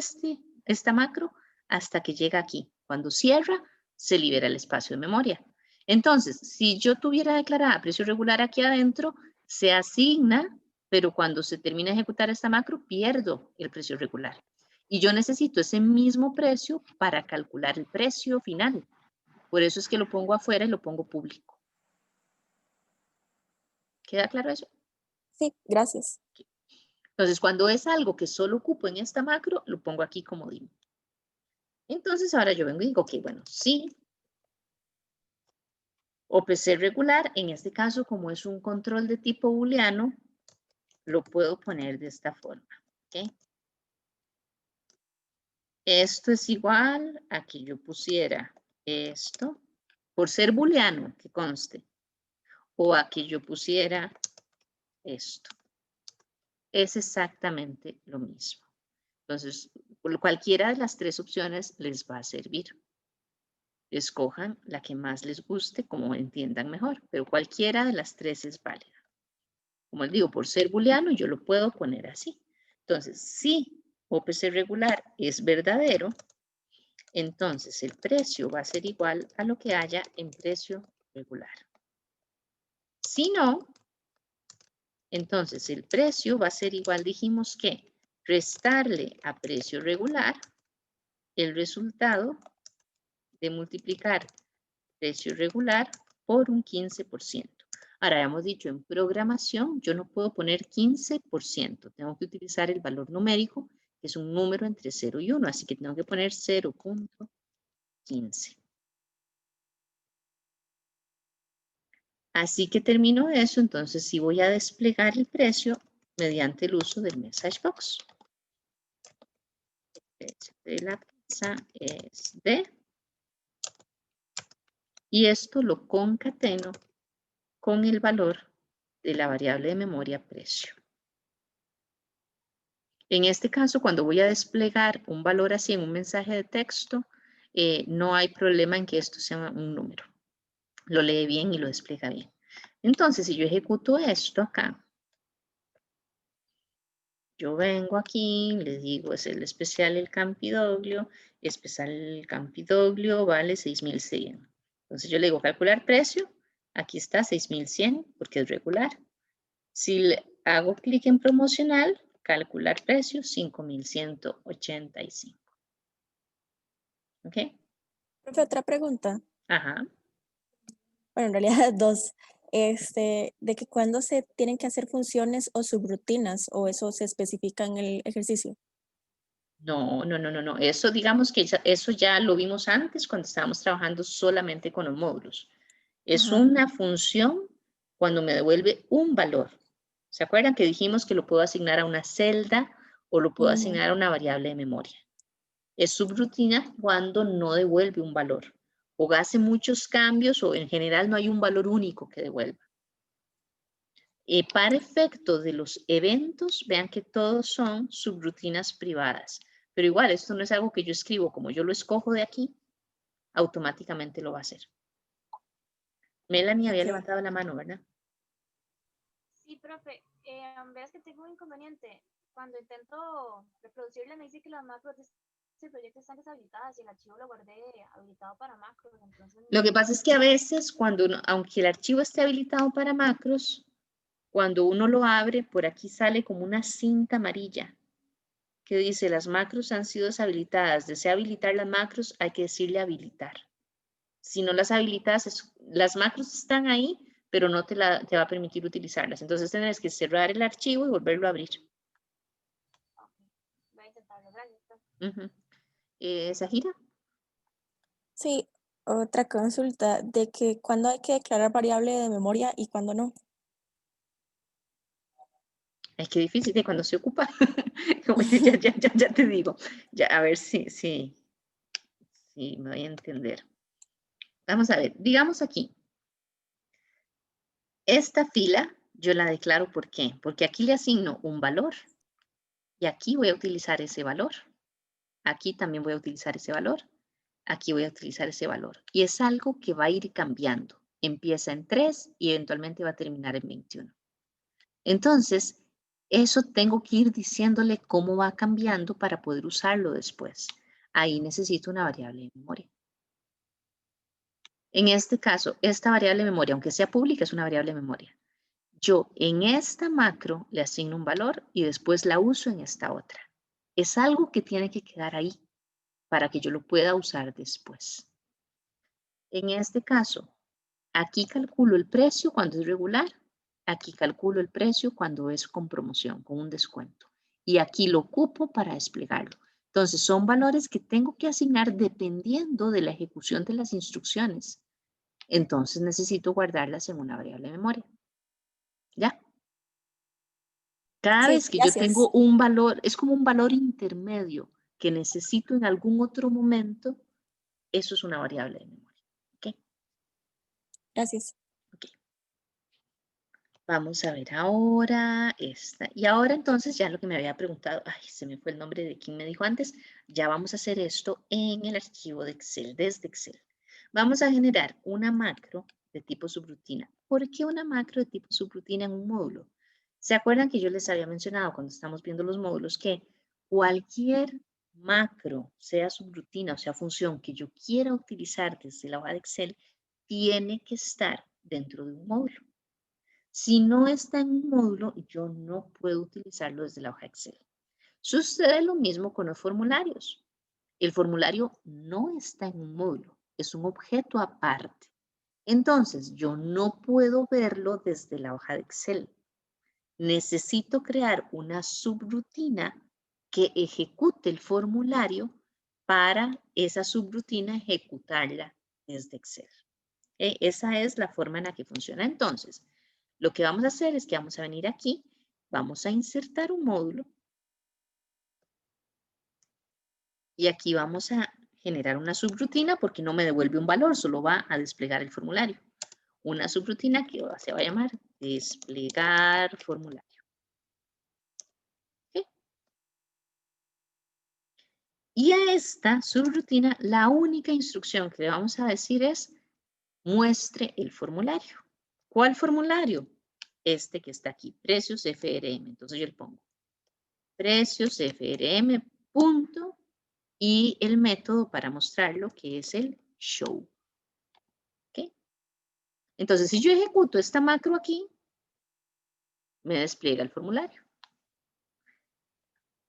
esta macro hasta que llega aquí. Cuando cierra, se libera el espacio de memoria. Entonces, si yo tuviera declarada precio regular aquí adentro, se asigna, pero cuando se termina de ejecutar esta macro, pierdo el precio regular. Y yo necesito ese mismo precio para calcular el precio final. Por eso es que lo pongo afuera y lo pongo público. ¿Queda claro eso? Sí, gracias. Entonces, cuando es algo que solo ocupo en esta macro, lo pongo aquí como dim. Entonces, ahora yo vengo y digo, ok, bueno, sí. OPC regular, en este caso, como es un control de tipo booleano, lo puedo poner de esta forma. ¿Ok? Esto es igual a que yo pusiera esto, por ser booleano, que conste, o a que yo pusiera esto. Es exactamente lo mismo. Entonces, cualquiera de las tres opciones les va a servir. Escojan la que más les guste, como entiendan mejor, pero cualquiera de las tres es válida. Como les digo, por ser booleano, yo lo puedo poner así. Entonces, si OPC regular es verdadero, entonces el precio va a ser igual a lo que haya en precio regular. Si no, entonces el precio va a ser igual, dijimos que restarle a precio regular el resultado de multiplicar precio regular por un 15%. Ahora, hemos dicho en programación, yo no puedo poner 15%, tengo que utilizar el valor numérico, que es un número entre 0 y 1, así que tengo que poner 0.15. Así que termino eso, entonces sí voy a desplegar el precio mediante el uso del message box. El precio de la pizza es de... Y esto lo concateno con el valor de la variable de memoria precio. En este caso, cuando voy a desplegar un valor así en un mensaje de texto, no hay problema en que esto sea un número. Lo lee bien y lo despliega bien. Entonces, si yo ejecuto esto acá, yo vengo aquí, le digo, es el especial el Campidoglio, especial el Campidoglio vale 6.100. Entonces yo le digo calcular precio, aquí está 6.100 porque es regular. Si le hago clic en promocional, calcular precio 5.185. ¿Ok? Profe, otra pregunta. Ajá. Bueno, en realidad dos. De que cuándo se tienen que hacer funciones o subrutinas, o eso se especifica en el ejercicio. No. Eso digamos que eso ya lo vimos antes cuando estábamos trabajando solamente con los módulos. Es una función cuando me devuelve un valor. ¿Se acuerdan que dijimos que lo puedo asignar a una celda o lo puedo asignar a una variable de memoria? Es subrutina cuando no devuelve un valor o hace muchos cambios o en general no hay un valor único que devuelva. Para efecto de los eventos, vean que todos son subrutinas privadas. Pero igual, esto no es algo que yo escribo. Como yo lo escojo de aquí, automáticamente lo va a hacer. Melanie había levantado la mano, ¿verdad? Sí, profe. Veas que tengo un inconveniente. Cuando intento reproducirle, me dice que las macros de este proyecto están deshabilitadas y el archivo lo guardé habilitado para macros. Entonces, Lo que pasa es que a veces, aunque el archivo esté habilitado para macros, cuando uno lo abre, por aquí sale como una cinta amarilla que dice las macros han sido deshabilitadas. Desea habilitar las macros, hay que decirle habilitar. Si no las habilitas, las macros están ahí, pero no te va a permitir utilizarlas. Entonces tendrás que cerrar el archivo y volverlo a abrir. voy a intentarlo. Gracias, profe. ¿Zahira? Sí, otra consulta de que cuándo hay que declarar variable de memoria y cuándo no. Es que difícil de cuando se ocupa. ya te digo. Ya, a ver si me voy a entender. Vamos a ver, digamos aquí. Esta fila yo la declaro ¿por qué? Porque aquí le asigno un valor y aquí voy a utilizar ese valor. Aquí también voy a utilizar ese valor. Aquí voy a utilizar ese valor. Y es algo que va a ir cambiando. Empieza en 3 y eventualmente va a terminar en 21. Entonces, eso tengo que ir diciéndole cómo va cambiando para poder usarlo después. Ahí necesito una variable de memoria. En este caso, esta variable de memoria, aunque sea pública, es una variable de memoria. Yo en esta macro le asigno un valor y después la uso en esta otra. Es algo que tiene que quedar ahí para que yo lo pueda usar después. En este caso, aquí calculo el precio cuando es regular, aquí calculo el precio cuando es con promoción, con un descuento. Y aquí lo ocupo para desplegarlo. Entonces, son valores que tengo que asignar dependiendo de la ejecución de las instrucciones. Entonces, necesito guardarlas en una variable de memoria. ¿Ya? Cada Sí, vez que yo gracias. tengo un valor, es como un valor intermedio que necesito en algún otro momento, eso es una variable de memoria. ¿Ok? Gracias. Ok. Vamos a ver ahora esta. Y ahora entonces ya lo que me había preguntado, ay, se me fue el nombre de quien me dijo antes, ya vamos a hacer esto en el archivo de Excel, desde Excel. Vamos a generar una macro de tipo subrutina. ¿Por qué una macro de tipo subrutina en un módulo? ¿Se acuerdan que yo les había mencionado cuando estamos viendo los módulos que cualquier macro, sea subrutina o sea función que yo quiera utilizar desde la hoja de Excel, tiene que estar dentro de un módulo? Si no está en un módulo, yo no puedo utilizarlo desde la hoja Excel. Sucede lo mismo con los formularios. El formulario no está en un módulo, es un objeto aparte. Entonces, yo no puedo verlo desde la hoja de Excel. Necesito crear una subrutina que ejecute el formulario para esa subrutina ejecutarla desde Excel. Esa es la forma en la que funciona. Entonces, lo que vamos a hacer es que vamos a venir aquí, vamos a insertar un módulo y aquí vamos a generar una subrutina porque no me devuelve un valor, solo va a desplegar el formulario. Una subrutina que se va a llamar desplegar formulario. ¿Okay? Y a esta subrutina la única instrucción que le vamos a decir es muestre el formulario. ¿Cuál formulario? Este que está aquí, precios FRM. Entonces yo le pongo precios FRM punto y el método para mostrarlo que es el show. ¿Okay? Entonces si yo ejecuto esta macro aquí, me despliega el formulario.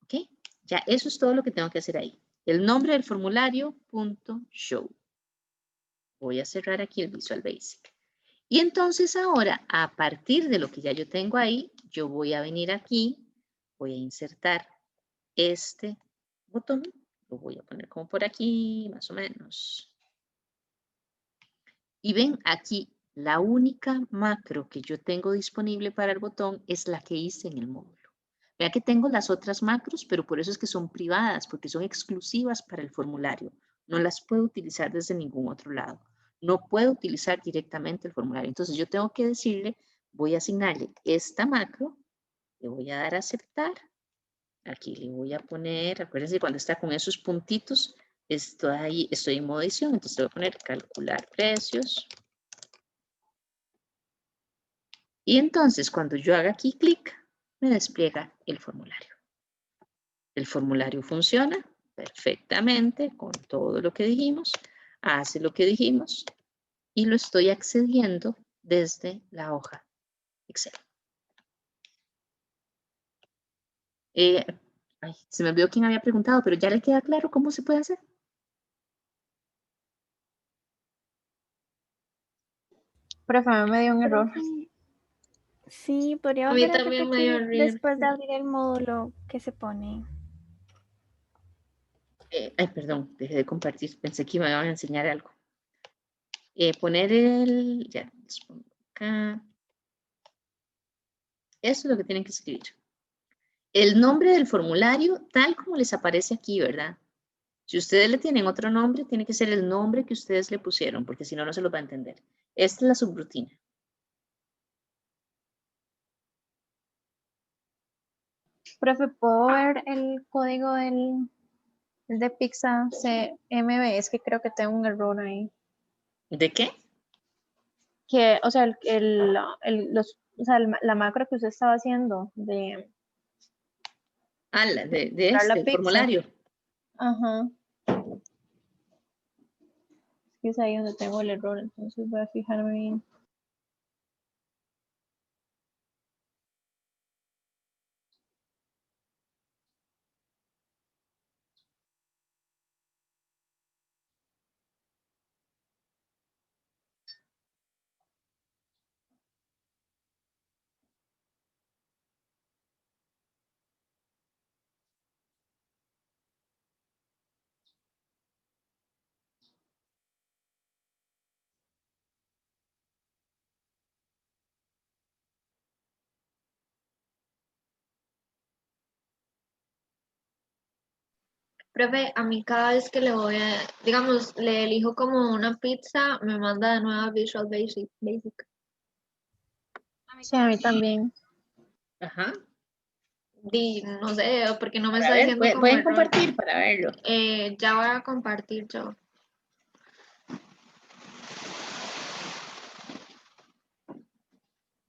¿Ok? Ya eso es todo lo que tengo que hacer ahí. El nombre del formulario punto show. Voy a cerrar aquí el Visual Basic. Y entonces ahora, a partir de lo que ya yo tengo ahí, yo voy a venir aquí, voy a insertar este botón, lo voy a poner como por aquí, más o menos. Y ven aquí, la única macro que yo tengo disponible para el botón es la que hice en el módulo. Vea que tengo las otras macros, pero por eso es que son privadas, porque son exclusivas para el formulario. No las puedo utilizar desde ningún otro lado. No puedo utilizar directamente el formulario. Entonces yo tengo que decirle, voy a asignarle esta macro, le voy a dar a aceptar. Aquí le voy a poner, acuérdense cuando está con esos puntitos, estoy en modo edición, entonces le voy a poner calcular precios. Y entonces cuando yo haga aquí clic, me despliega el formulario. El formulario funciona perfectamente con todo lo que dijimos, hace lo que dijimos y lo estoy accediendo desde la hoja Excel. Se me olvidó quién había preguntado, pero ya le queda claro cómo se puede hacer. Profe, a mí me dio un error. Sí, podría A mí volver a también me dio repetir horrible. después de abrir el módulo que se pone. Perdón, dejé de compartir. Pensé que me iban a enseñar algo. Poner el... Ya, les pongo acá. Eso es lo que tienen que escribir. El nombre del formulario, tal como les aparece aquí, ¿verdad? Si ustedes le tienen otro nombre, tiene que ser el nombre que ustedes le pusieron, porque si no, no se los va a entender. Esta es la subrutina. Profe, ¿puedo ver el código del de Pizza CMB? Es que creo que tengo un error ahí. ¿De qué? Que, o sea, o sea, la macro que usted estaba haciendo de Ah, de comprar la el pizza. formulario. Ajá. Es que es ahí donde tengo el error, entonces voy a fijarme bien. Profe, a mí cada vez que le voy a, digamos, le elijo como una pizza, me manda de nuevo a Visual Basic. Sí, a mí también. Ajá. No sé, porque no me Para está ver, diciendo como pueden error. compartir para verlo. Ya voy a compartir yo.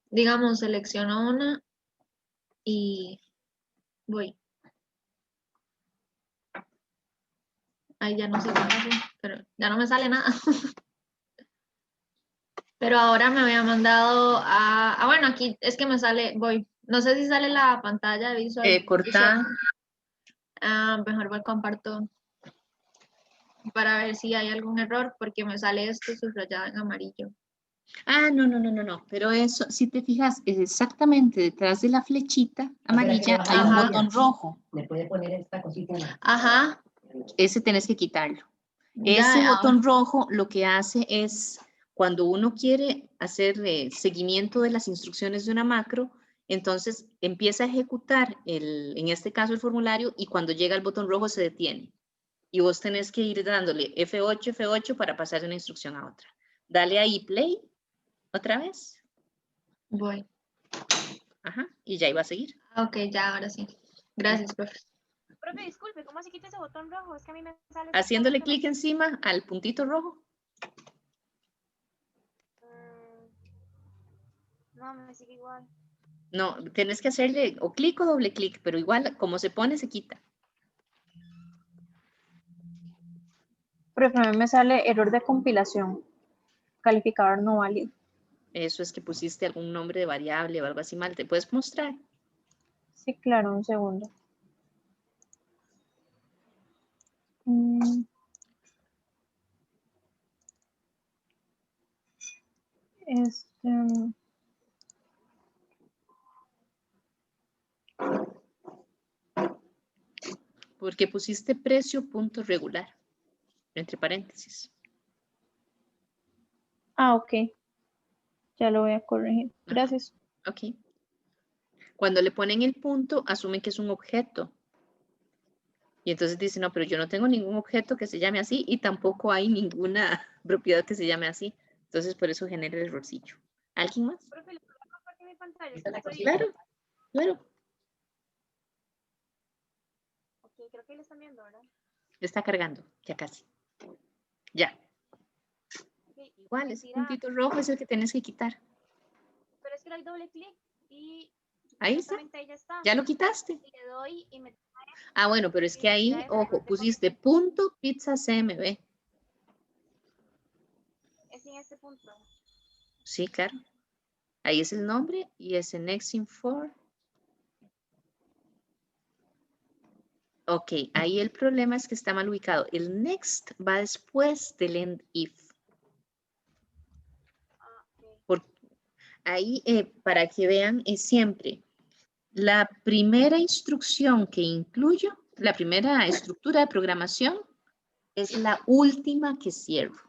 Digamos, selecciono una y voy. Ahí ya no sé qué pasó, pero ya no me sale nada. Pero ahora me había mandado a... bueno, aquí es que me sale, voy. No sé si sale la pantalla de Visual. Cortar. Mejor voy comparto para ver si hay algún error, porque me sale esto subrayado en amarillo. Ah, no. Pero eso, si te fijas, es exactamente detrás de la flechita amarilla hay un botón rojo. Le puede poner esta cosita. Ajá. Ese tenés que quitarlo. Ya, Ese botón rojo lo que hace es, cuando uno quiere hacer seguimiento de las instrucciones de una macro, entonces empieza a ejecutar, en este caso el formulario, y cuando llega el botón rojo se detiene. Y vos tenés que ir dándole F8, F8 para pasar de una instrucción a otra. Dale ahí play, otra vez. Voy. Ajá, y ya iba a seguir. Ok, ya, ahora sí. Gracias, profe. Profe, disculpe, ¿cómo se quita ese botón rojo? Es que a mí me sale... Haciéndole clic encima al puntito rojo. No, me sigue igual. No, tienes que hacerle o clic o doble clic, pero igual como se pone, se quita. Profe, a mí me sale error de compilación. Calificador no válido. Eso es que pusiste algún nombre de variable o algo así mal. ¿Te puedes mostrar? Sí, claro, un segundo. Porque pusiste precio punto regular, entre paréntesis. Ah, ok. Ya lo voy a corregir. Gracias. Ok. Cuando le ponen el punto, asumen que es un objeto. Y entonces dicen, no, pero yo no tengo ningún objeto que se llame así y tampoco hay ninguna propiedad que se llame así. Entonces, por eso genera el errorcillo. ¿Alguien más? Profe, ¿le puedo compartir mi pantalla? Claro, claro. Ok, creo que lo están viendo, ¿verdad? Está cargando, ya casi. Ya. Okay. Igual, ese puntito rojo es el que tienes que quitar. Pero es que le doy doble clic y... Ahí está. Ahí ya está. ¿Ya lo quitaste? Le doy y me... Ah, bueno, pero es que ahí, ojo, pusiste punto pizza CMB. Es en este punto. Sí, claro. Ahí es el nombre y es en next in for. Ok, ahí el problema es que está mal ubicado. El next va después del end if. Ahí, para que vean, es siempre la primera instrucción que incluyo, la primera estructura de programación, es la última que cierro.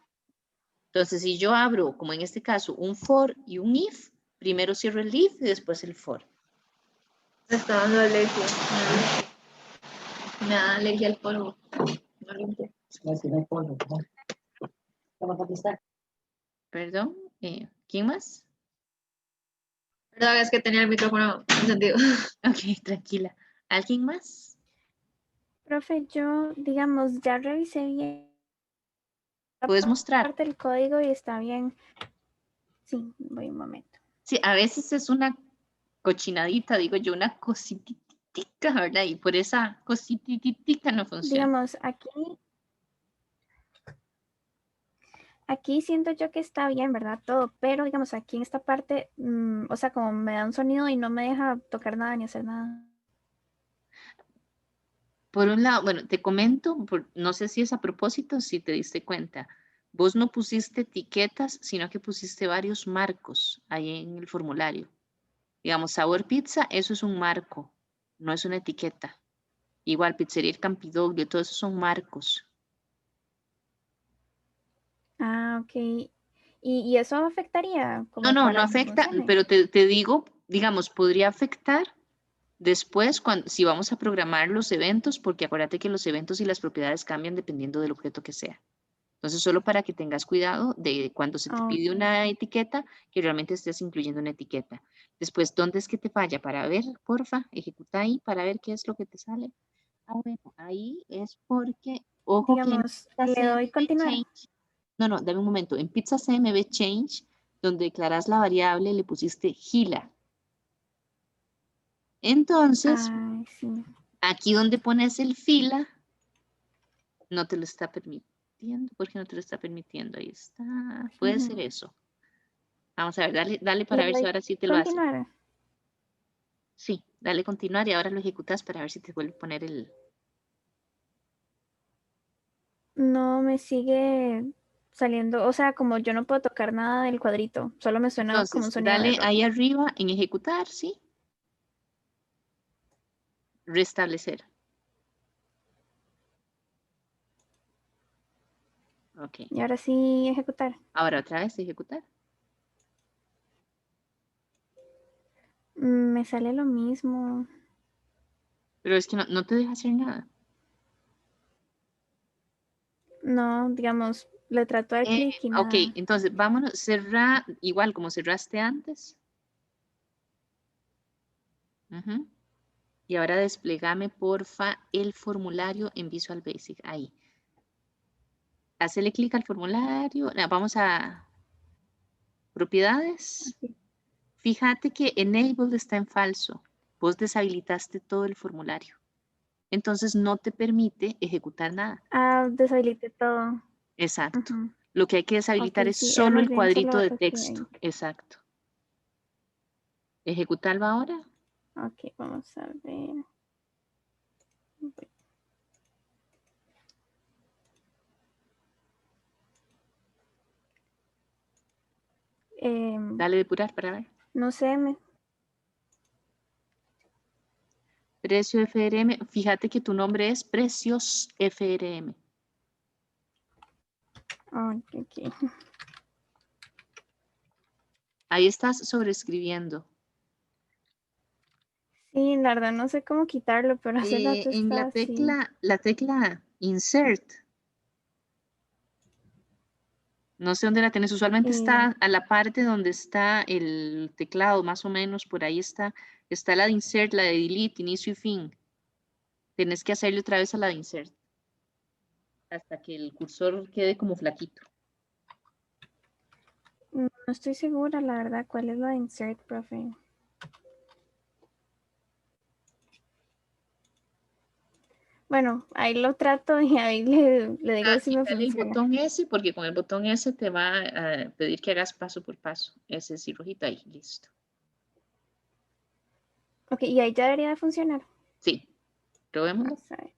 Entonces, si yo abro, como en este caso, un for y un if, primero cierro el if y después el for. Me está dando alergia. Me da alergia al polvo. No limpio. Perdón, ¿quién más? Perdón, es que tenía el micrófono encendido. Ok, tranquila. ¿Alguien más? Profe, yo, digamos, ya revisé bien. ¿Puedes mostrar? Parte del código y está bien. Sí, voy un momento. Sí, a veces es una cochinadita, digo yo, una cosititica, ¿verdad? Y por esa cosititica no funciona. Digamos, aquí siento yo que está bien, ¿verdad? Todo, pero digamos, aquí en esta parte, o sea, como me da un sonido y no me deja tocar nada ni hacer nada. Por un lado, bueno, te comento, no sé si es a propósito, si te diste cuenta, vos no pusiste etiquetas, sino que pusiste varios marcos ahí en el formulario. Digamos, sabor pizza, eso es un marco, no es una etiqueta. Igual, pizzería El Campidoglio, todo eso son marcos. Ah, ok. ¿Y eso afectaría como No para que afecta, funcione? pero te digo, digamos, podría afectar después si vamos a programar los eventos, porque acuérdate que los eventos y las propiedades cambian dependiendo del objeto que sea. Entonces, solo para que tengas cuidado de cuando se te pide Ok. una etiqueta, que realmente estés incluyendo una etiqueta. Después, ¿dónde es que te falla? Para ver, porfa, ejecuta ahí para ver qué es lo que te sale. Ah, bueno, ahí es porque, ojo que en Digamos, Pizza le doy CMB continuar. Change, no, dame un momento, en Pizza CMB Change, donde declaras la variable, le pusiste gila. Entonces, Ay, sí. aquí donde pones el fila, no te lo está permitiendo. ¿Por qué no te lo está permitiendo? Ahí está. Puede ser Ujú. eso. Vamos a ver, dale para Le ver si doy ahora sí te lo hace. continuar. Sí, dale continuar y ahora lo ejecutas para ver si te vuelve a poner el... No me sigue saliendo, o sea, como yo no puedo tocar nada del cuadrito, solo me suena como un Entonces, sonido de dale error. ahí arriba en ejecutar, ¿sí? Restablecer. Ok. Y ahora sí ejecutar. Ahora otra vez ejecutar. Me sale lo mismo. Pero es que no te deja hacer nada. No, digamos, le trato de dar clic y Ok, nada. entonces vámonos, cerrar igual como cerraste antes. Ujú. Y ahora desplegame, porfa, el formulario en Visual Basic. Ahí. Hacele clic al formulario. Vamos a propiedades. Aquí. Fíjate que Enable está en falso. Vos deshabilitaste todo el formulario. Entonces no te permite ejecutar nada. Ah, deshabilité todo. Exacto. Ujú. Lo que hay que Ok, deshabilitar es sí, era solo más el bien cuadrito solo. de Ok, texto. Exacto. Ejecutarlo ahora. ok, vamos a ver. Dale depurar para ver. No sé, Precio FRM. Fíjate que tu nombre es Precios FRM. ok. Ahí estás sobreescribiendo. Sí, la verdad no sé cómo quitarlo, pero hace rato En está así. la tecla Insert. No sé dónde la tenés. Usualmente está a la parte donde está el teclado, más o menos. Por ahí está. Está la de Insert, la de Delete, inicio y fin. Tenés que hacerle otra vez a la de Insert. Hasta que el cursor quede como flaquito. No estoy segura, la verdad, cuál es la de insert, profe. Bueno, ahí lo trato y ahí le digo si me Quitarle el funciona. botón S porque con el botón S te va a pedir que hagas paso por paso. Ese sí, rojito ahí, listo. Ok, y ahí ya debería de funcionar. Sí, probémoslo. Vamos a ver.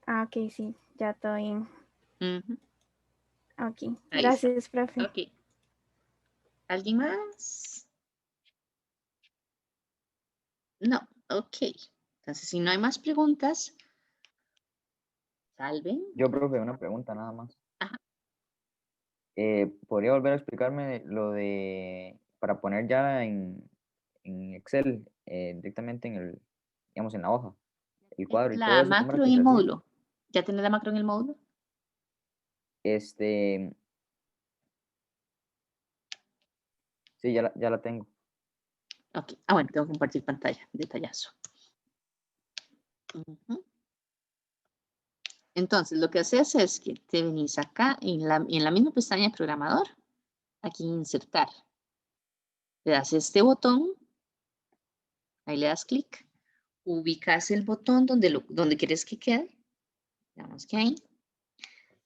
Ah, ok, sí, ya todo bien. Ujú, Ok, ahí está. gracias, profe. Ok. ¿Alguien más? No, ok. Entonces, si no hay más preguntas, salven. Yo, profe, una pregunta nada más. Ajá. ¿Podría volver a explicarme lo de, para poner ya en Excel, directamente en el, digamos, en la hoja, el cuadro y todo La eso? ¿Cómo era macro que en se el hacía? módulo. ¿Ya tenés la macro en el módulo? Sí, ya la tengo. Ok. Ah, bueno, tengo que compartir pantalla. Detallazo. Ujú. Entonces, lo que haces es que te venís acá en la misma pestaña de programador. aquí en insertar. Le das este botón, ahí le das clic, ubicas el botón donde quieres que quede, digamos que ahí,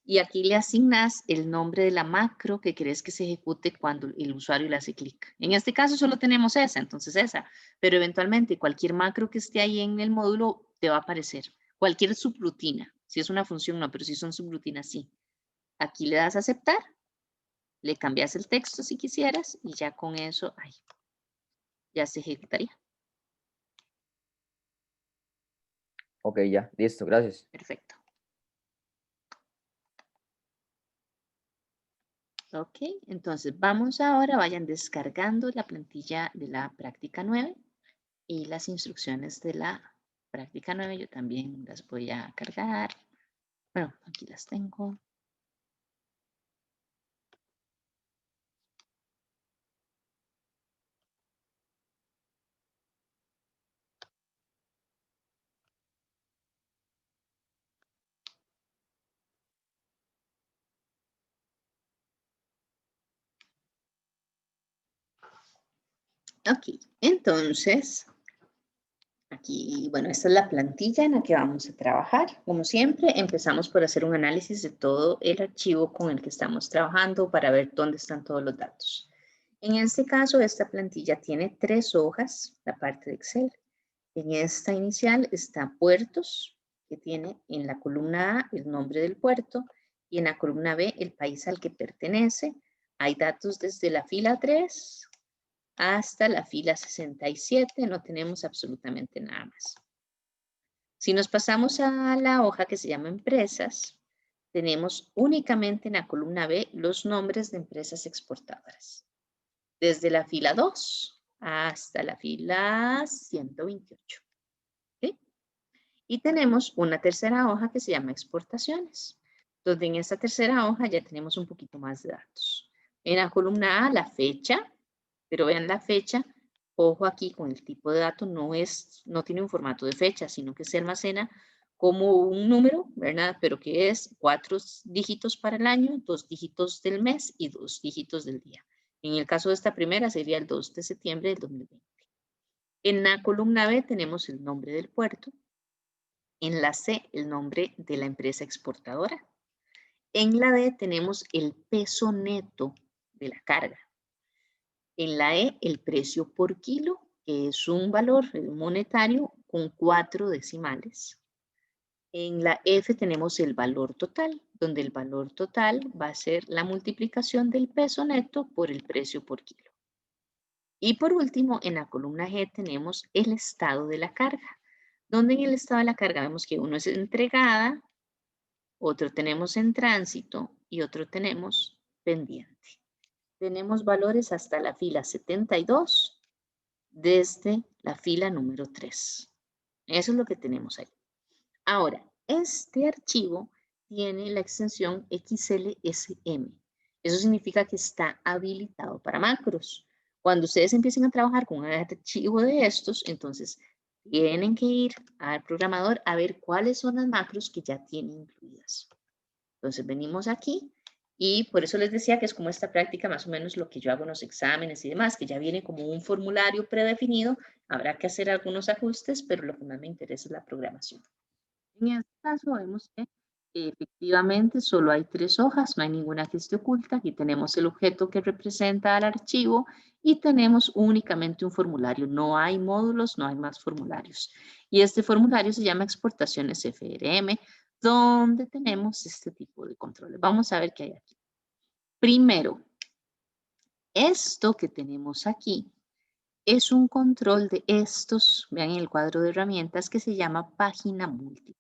y aquí le asignas el nombre de la macro que quieres que se ejecute cuando el usuario le hace clic. En este caso solo tenemos esa, entonces esa, pero eventualmente cualquier macro que esté ahí en el módulo te va a aparecer. Cualquier subrutina, si es una función no, pero si son subrutinas sí. Aquí le das a aceptar, le cambias el texto si quisieras y ya con eso, ay, ya se ejecutaría. Ok, ya, listo, gracias. Perfecto. Ok, entonces vamos ahora, vayan descargando la plantilla de la práctica 9 y las instrucciones de la práctica 9 yo también las voy a cargar. Bueno, aquí las tengo. Ok, entonces, aquí, bueno, esta es la plantilla en la que vamos a trabajar. Como siempre, empezamos por hacer un análisis de todo el archivo con el que estamos trabajando para ver dónde están todos los datos. En este caso, esta plantilla tiene 3 hojas, la parte de Excel. En esta inicial está puertos, que tiene en la columna A el nombre del puerto y en la columna B el país al que pertenece. Hay datos desde la fila 3 hasta la fila 67, no tenemos absolutamente nada más. Si nos pasamos a la hoja que se llama empresas, tenemos únicamente en la columna B los nombres de empresas exportadoras. Desde la fila 2 hasta la fila 128. ¿Sí? Y tenemos una tercera hoja que se llama exportaciones, donde en esta tercera hoja ya tenemos un poquito más de datos. En la columna A, la fecha, pero vean la fecha, ojo aquí con el tipo de dato, no tiene un formato de fecha, sino que se almacena como un número, ¿verdad? Pero que es 4 dígitos para el año, 2 dígitos del mes y 2 dígitos del día. En el caso de esta primera sería el 2 de septiembre del 2020. En la columna B tenemos el nombre del puerto. En la C, el nombre de la empresa exportadora. En la D tenemos el peso neto de la carga. En la E, el precio por kilo, que es un valor monetario con 4 decimales. En la F tenemos el valor total, donde el valor total va a ser la multiplicación del peso neto por el precio por kilo. Y por último, en la columna G tenemos el estado de la carga, donde en el estado de la carga vemos que uno es entregada, otro tenemos en tránsito y otro tenemos pendiente. Tenemos valores hasta la fila 72 desde la fila número 3. Eso es lo que tenemos ahí. Ahora, este archivo tiene la extensión XLSM. Eso significa que está habilitado para macros. Cuando ustedes empiecen a trabajar con un archivo de estos, entonces tienen que ir al programador a ver cuáles son las macros que ya tiene incluidas. Entonces venimos aquí y por eso les decía que es como esta práctica más o menos lo que yo hago en los exámenes y demás, que ya viene como un formulario predefinido. Habrá que hacer algunos ajustes, pero lo que más me interesa es la programación. En este caso vemos que efectivamente solo hay 3 hojas, no hay ninguna que esté oculta. Aquí tenemos el objeto que representa al archivo y tenemos únicamente un formulario. No hay módulos, no hay más formularios. Y este formulario se llama exportaciones FRM, donde tenemos este tipo de controles. Vamos a ver qué hay aquí. Primero, esto que tenemos aquí es un control de estos, vean en el cuadro de herramientas, que se llama página múltiple.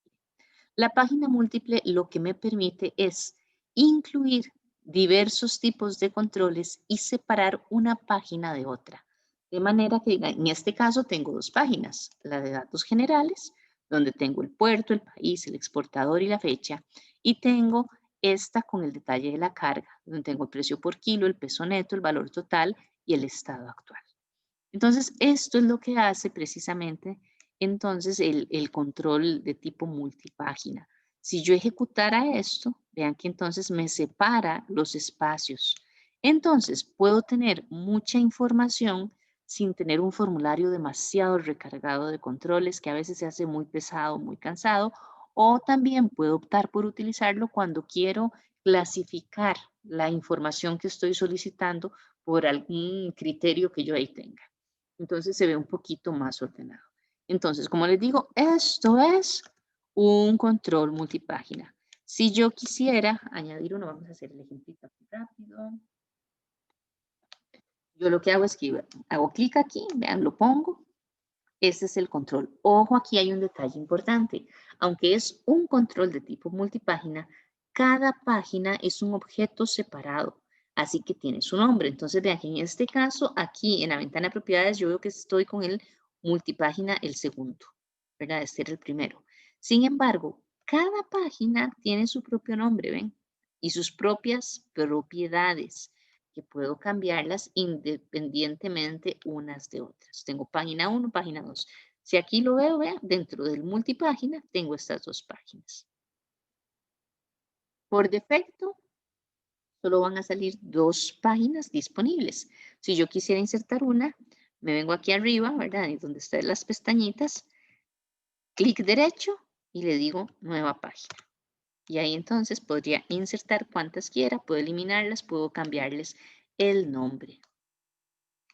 La página múltiple lo que me permite es incluir diversos tipos de controles y separar una página de otra. De manera que en este caso tengo 2 páginas, la de datos generales, donde tengo el puerto, el país, el exportador y la fecha, y tengo esta con el detalle de la carga, donde tengo el precio por kilo, el peso neto, el valor total y el estado actual. Entonces, esto es lo que hace precisamente entonces el control de tipo multipágina. Si yo ejecutara esto, vean que entonces me separa los espacios Entonces, puedo tener mucha información sin tener un formulario demasiado recargado de controles que a veces se hace muy pesado, muy cansado, o también puedo optar por utilizarlo cuando quiero clasificar la información que estoy solicitando por algún criterio que yo ahí tenga. Entonces se ve un poquito más ordenado. Entonces, como les digo, esto es un control multipágina. Si yo quisiera añadir uno, vamos a hacer el ejemplito aquí rápido. Yo lo que hago es que hago clic aquí, vean, lo pongo. Este es el control. Ojo, aquí hay un detalle importante. Aunque es un control de tipo multipágina, cada página es un objeto separado, así que tiene su nombre. Entonces, vean que en este caso, aquí en la ventana de propiedades, yo veo que estoy con el multipágina el segundo, ¿verdad? Este era el primero. Sin embargo, cada página tiene su propio nombre, ¿ven? Y sus propias propiedades, que puedo cambiarlas independientemente unas de otras. Tengo página 1, página 2. Si aquí lo veo, vean, dentro del multipágina tengo estas dos páginas. Por defecto, solo van a salir dos páginas disponibles. Si yo quisiera insertar una, me vengo aquí arriba, ¿verdad? Ahí donde están las pestañitas, clic derecho y le digo nueva página. Y ahí entonces podría insertar cuantas quiera, puedo eliminarlas, puedo cambiarles el nombre.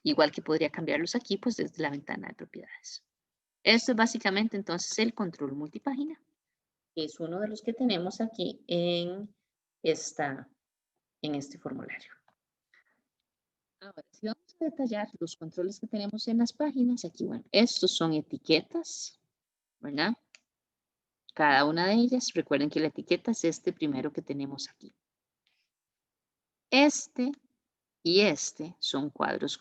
Igual que podría cambiarlos aquí, pues desde la ventana de propiedades. Esto es básicamente entonces el control multipágina, que es uno de los que tenemos aquí en este formulario. Ahora, si vamos a detallar los controles que tenemos en las páginas, aquí, bueno, estos son etiquetas, ¿verdad? Cada una de ellas, recuerden que la etiqueta es este primero que tenemos aquí. Este y este son cuadros,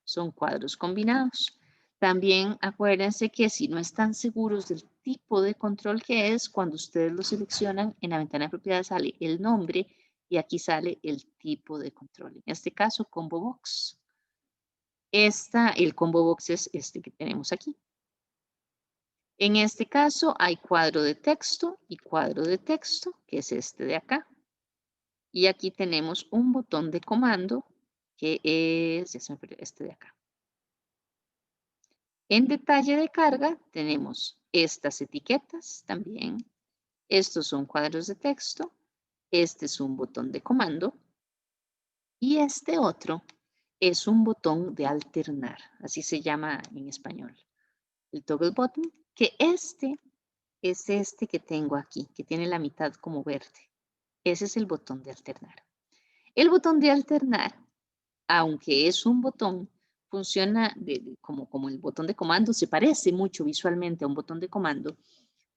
son cuadros combinados. También acuérdense que si no están seguros del tipo de control que es, cuando ustedes lo seleccionan, en la ventana de propiedades sale el nombre y aquí sale el tipo de control. En este caso, Combo Box. El Combo Box es este que tenemos aquí. En este caso hay cuadro de texto y cuadro de texto, que es este de acá. Y aquí tenemos un botón de comando, que es, ya se me perdió, este de acá. En detalle de carga tenemos estas etiquetas también. Estos son cuadros de texto. Este es un botón de comando. Y este otro es un botón de alternar. Así se llama en español. El toggle button, que este es este que tengo aquí, que tiene la mitad como verde. Ese es el botón de alternar. El botón de alternar, aunque es un botón, funciona como el botón de comando, se parece mucho visualmente a un botón de comando.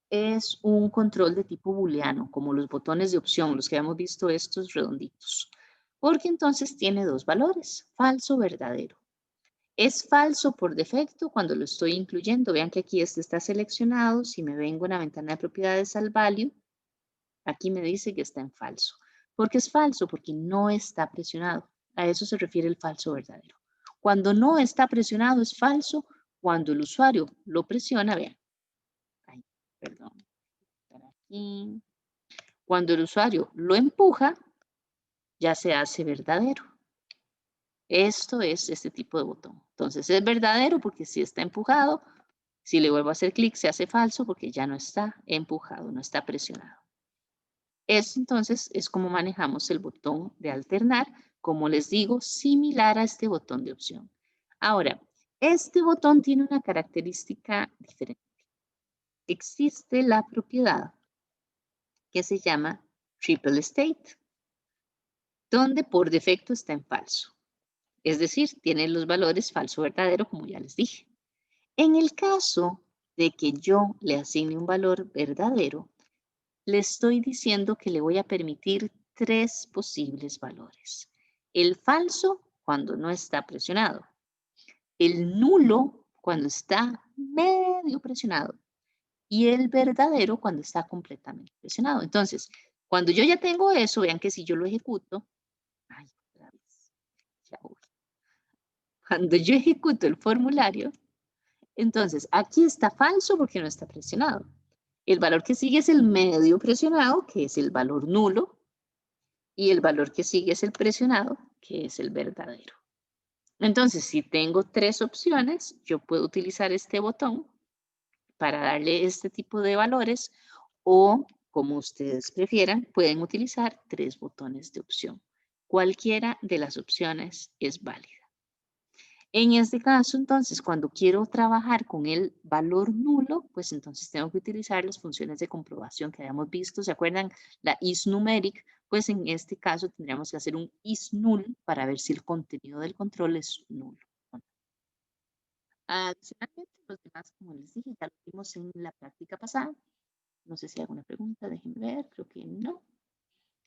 Es un control de tipo booleano, como los botones de opción, los que hemos visto estos redonditos. Porque entonces tiene dos valores, falso, verdadero. Es falso por defecto cuando lo estoy incluyendo. Vean que aquí este está seleccionado. Si me vengo en la ventana de propiedades al value, aquí me dice que está en falso. ¿Por qué es falso? Porque no está presionado. A eso se refiere el falso verdadero. Cuando no está presionado es falso. Cuando el usuario lo presiona, vean. Ay, perdón. Aquí. Cuando el usuario lo empuja, ya se hace verdadero. Esto es este tipo de botón. Entonces es verdadero porque si está empujado, si le vuelvo a hacer clic se hace falso porque ya no está empujado, no está presionado. Esto entonces es como manejamos el botón de alternar, como les digo, similar a este botón de opción. Ahora, este botón tiene una característica diferente. Existe la propiedad que se llama triple state, donde por defecto está en falso. Es decir, tiene los valores falso verdadero, como ya les dije. En el caso de que yo le asigne un valor verdadero, le estoy diciendo que le voy a permitir tres posibles valores. El falso cuando no está presionado. El nulo cuando está medio presionado. Y el verdadero cuando está completamente presionado. Entonces, cuando yo ya tengo eso, vean que si yo lo ejecuto, ay, otra vez, ya voy. Cuando yo ejecuto el formulario, entonces aquí está falso porque no está presionado. El valor que sigue es el medio presionado, que es el valor nulo. Y el valor que sigue es el presionado, que es el verdadero. Entonces, si tengo 3 opciones, yo puedo utilizar este botón para darle este tipo de valores o, como ustedes prefieran, pueden utilizar 3 botones de opción. Cualquiera de las opciones es válida. En este caso, entonces, cuando quiero trabajar con el valor nulo, pues entonces tengo que utilizar las funciones de comprobación que habíamos visto. ¿Se acuerdan? La isNumeric, pues en este caso tendríamos que hacer un isNull para ver si el contenido del control es nulo. Adicionalmente, los demás, como les dije, ya lo vimos en la práctica pasada. No sé si hay alguna pregunta, déjenme ver, creo que no.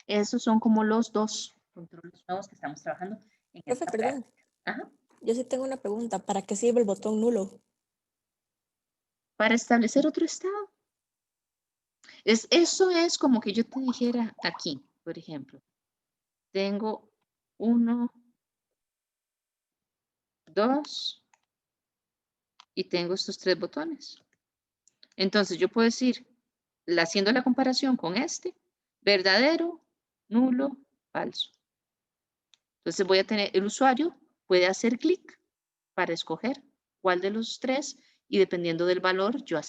Esos son como los 2 controles nuevos que estamos trabajando en Profe, esta perdón. práctica. Ajá. Yo sí tengo una pregunta. ¿Para qué sirve el botón nulo? Para establecer otro estado. Eso es como que yo te dijera aquí, por ejemplo. Tengo 1, 2 y tengo estos 3 botones. Entonces yo puedo decir, haciendo la comparación con este, verdadero, nulo, falso. Entonces voy a tener, el usuario puede hacer clic para escoger cuál de los 3 y dependiendo del valor yo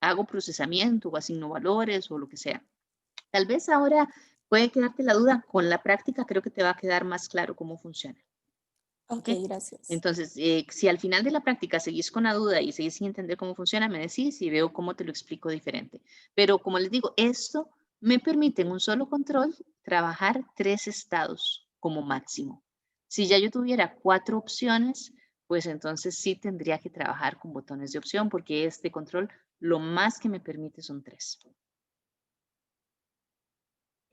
hago procesamiento o asigno valores o lo que sea. Tal vez ahora puede quedarte la duda, con la práctica creo que te va a quedar más claro cómo funciona. Ok, gracias. Entonces, si al final de la práctica seguís con la duda y seguís sin entender cómo funciona, me decís y veo cómo te lo explico diferente. Pero como les digo, esto me permite en un solo control trabajar 3 estados como máximo. Si ya yo tuviera 4 opciones, pues entonces sí tendría que trabajar con botones de opción porque este control lo más que me permite son 3.